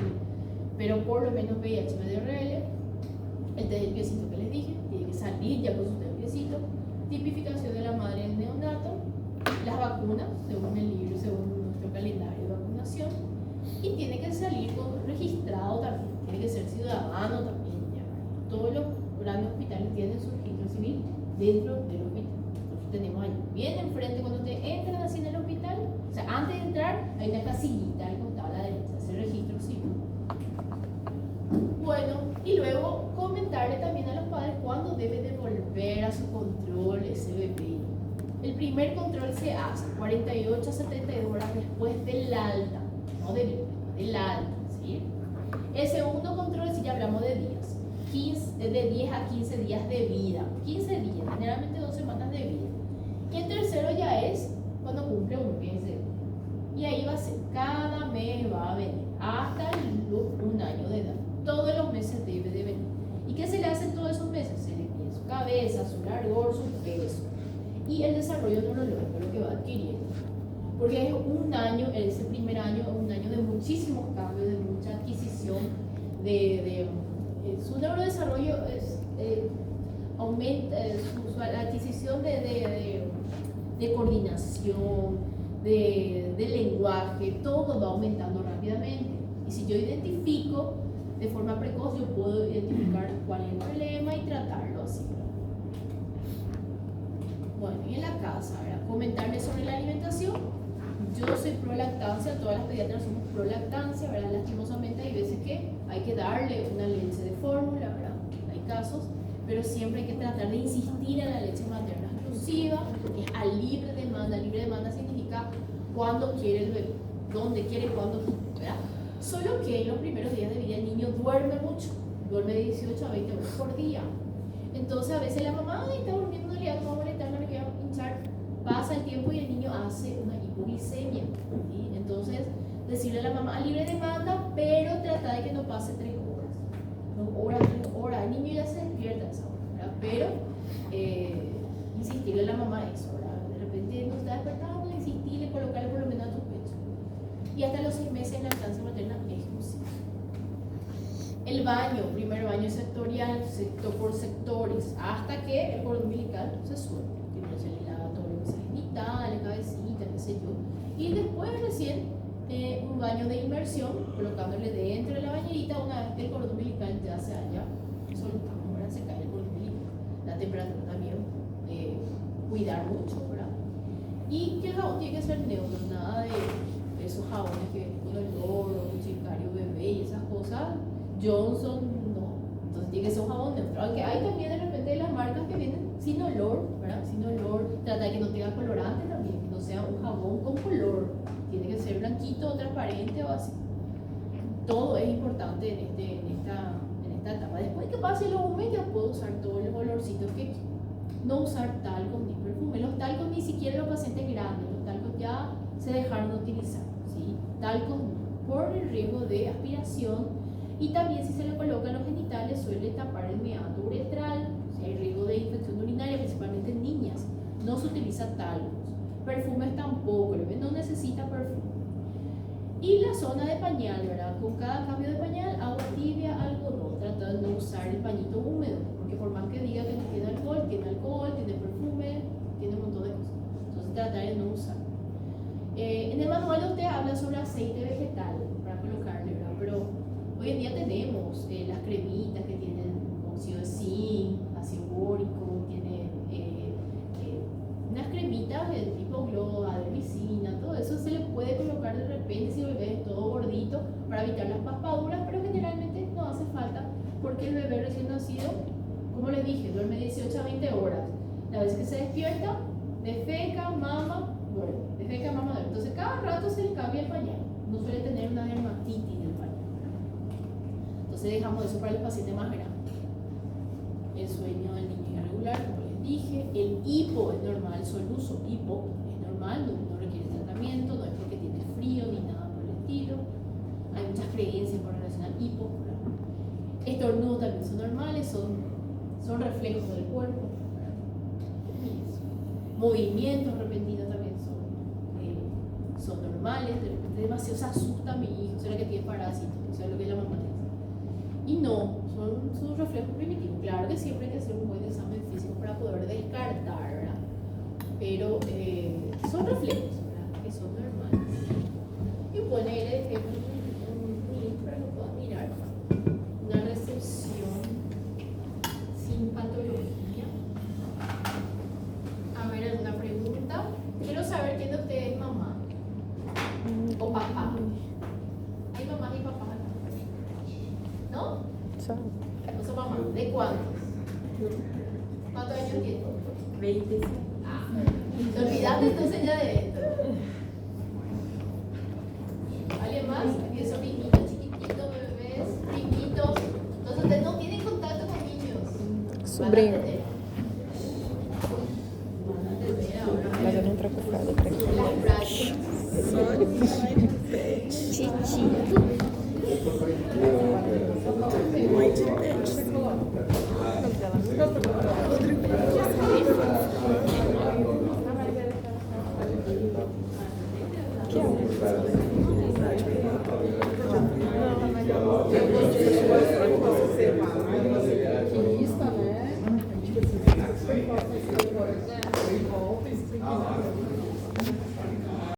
pero por lo menos VIH-BDRL. El test del piecito que les dije, tiene que salir ya con su test del piecito. Tipificación de la madre del neonato, las vacunas, según el libro, según nuestro calendario de vacunación, y tiene que salir registrado también, tiene que ser ciudadano también. Ya. Todos los grandes hospitales tienen su registro civil dentro del hospital. Nosotros tenemos ahí, bien enfrente, cuando usted entra así en el hospital, o sea, antes de entrar, hay una casillita al costado a la derecha, ese registro civil. Bueno, y luego comentarle también a los padres cuándo debe de volver a su control ese bebé. El primer control se hace 48 a 72 horas después del alta, no de vida, del alta, ¿sí? El segundo control, si ya hablamos de días, de 10 a 15 días de vida, 15 días, generalmente 2 semanas de vida. Y el tercero ya es cuando cumple un mes de vida. Y ahí va a ser, cada mes va a venir, hasta un año de edad. Todos los meses debe de venir. ¿Y qué se le hace en todos esos meses? Se le mide su cabeza, su largor, su peso y el desarrollo neurológico, lo que va adquiriendo. Porque es un año, ese primer año es un año de muchísimos cambios, de mucha adquisición, su neurodesarrollo aumenta, su adquisición de coordinación, de lenguaje, todo va aumentando rápidamente. Y si yo identifico de forma precoz, yo puedo identificar cuál es el problema y tratarlo así. Bueno, y en la casa, ¿verdad? Comentarles sobre la alimentación. Yo soy pro lactancia, todas las pediatras somos pro lactancia, ¿verdad? Lastimosamente hay veces que hay que darle una leche de fórmula, ¿verdad? Hay casos, pero siempre hay que tratar de insistir en la leche materna exclusiva, que es a libre demanda. Libre demanda significa cuando quiere el bebé, dónde quiere, cuándo quiere, ¿verdad? Solo que en los primeros días de vida el niño duerme mucho, duerme de 18 a 20 horas por día. Entonces a veces la mamá está durmiendo, no le va a molestar, no le quiere hinchar. Pasa el tiempo y el niño hace una hipoglicemia, ¿sí? Entonces decirle a la mamá libre demanda, pero trata de que no pase 3 horas, 2 horas, 3 horas. El niño ya se despierta a esa hora, ¿verdad? Pero insistirle a la mamá eso, ¿verdad? De repente no está despertando, insistirle, colocarle por lo menos a tu pecho. Y hasta los 6 meses la lactancia materna exclusiva. El baño, primer baño sectorial, por sectores, hasta que el cordón umbilical se suelte, que no se le lava todo lo que es genitales, cabecita, qué sé yo. Y después recién un baño de inmersión, colocándole dentro de la bañerita una vez que el cordón umbilical ya se haya soltado, ¿verdad? Se cae el cordón umbilical. La temperatura también, cuidar mucho, ¿verdad? Y que el jabón tiene que ser neutro, nada de esos jabones que con olor, o chicario bebé y esas cosas. Johnson, no. Entonces tiene que ser un jabón neutro. Aunque hay también de repente las marcas que vienen sin olor, ¿verdad? Sin olor. Trata de que no tenga colorante también, que no sea un jabón con color. Tiene que ser blanquito, transparente o así. todo es importante en esta etapa. Después que pase el mes ya puedo usar todos los olorcitos que no usar talcos ni perfume. Los talcos ni siquiera los pacientes grandes, los talcos ya se dejaron de utilizar, ¿sí? Talcos por el riesgo de aspiración, y también si se le colocan los genitales suele tapar el meato uretral, si hay riesgo de infección urinaria, principalmente en niñas. No se utiliza talcos. Perfumes tampoco, el bebé no necesita perfume. Y la zona de pañal, ¿verdad? Con cada cambio de pañal, agua tibia, algodón. Trata de no usar el pañito húmedo, porque por más que diga que no tiene alcohol, tiene perfume, tiene un montón de cosas. Entonces tratar de no usar. En el manual de usted habla sobre aceite vegetal para colocarle, ¿verdad? Pero hoy en día tenemos las cremitas que tienen óxido de zinc, ácido bórico, tienen unas cremitas de tipo glow, adrevicina, todo eso se le puede colocar de repente si el bebé es todo gordito para evitar las paspaduras, pero generalmente no hace falta porque el bebé recién nacido, como les dije, duerme 18 a 20 horas. La vez que se despierta, defeca, mama, duerme, defeca, mama, duerme. Entonces cada rato se le cambia el pañal, no suele tener una dermatitis del pañal. Entonces dejamos eso para el paciente más grande. El sueño del niño es irregular, como les dije. El hipo es normal, soluzo hipo es normal, no requiere tratamiento, no es porque tiene frío ni nada por el estilo. Hay muchas creencias con relación al hipo. Estornudos también son normales, son reflejos del cuerpo. Movimientos repentinos también son normales. De repente demasiado se asusta a mi hijo, será que tiene parásitos, eso es lo que la mamá dice. Y no, son reflejos primitivos. Claro que siempre hay que hacer un buen examen físico para poder descartar, ¿verdad? Pero son reflejos, ¿verdad? Que son normales. Y poner el ejemplo un link para que puedan mirar una recepción sin patología. A ver, ¿alguna pregunta? Quiero saber quién de ustedes es mamá o papá. ¿Hay mamás y papás? ¿No? No son mamás. ¿De cuántos? ¿Cuántos años tienen? 20. Ah, te olvidaste entonces ya de esto. ¿Alguien más? Aquí son niñitos chiquititos, bebés, niñitos. Entonces ustedes no tienen contacto con niños. Sobrino. Van a tener ahora. Mas eu não troco fralda pra aqui. Las prácticas. Que é?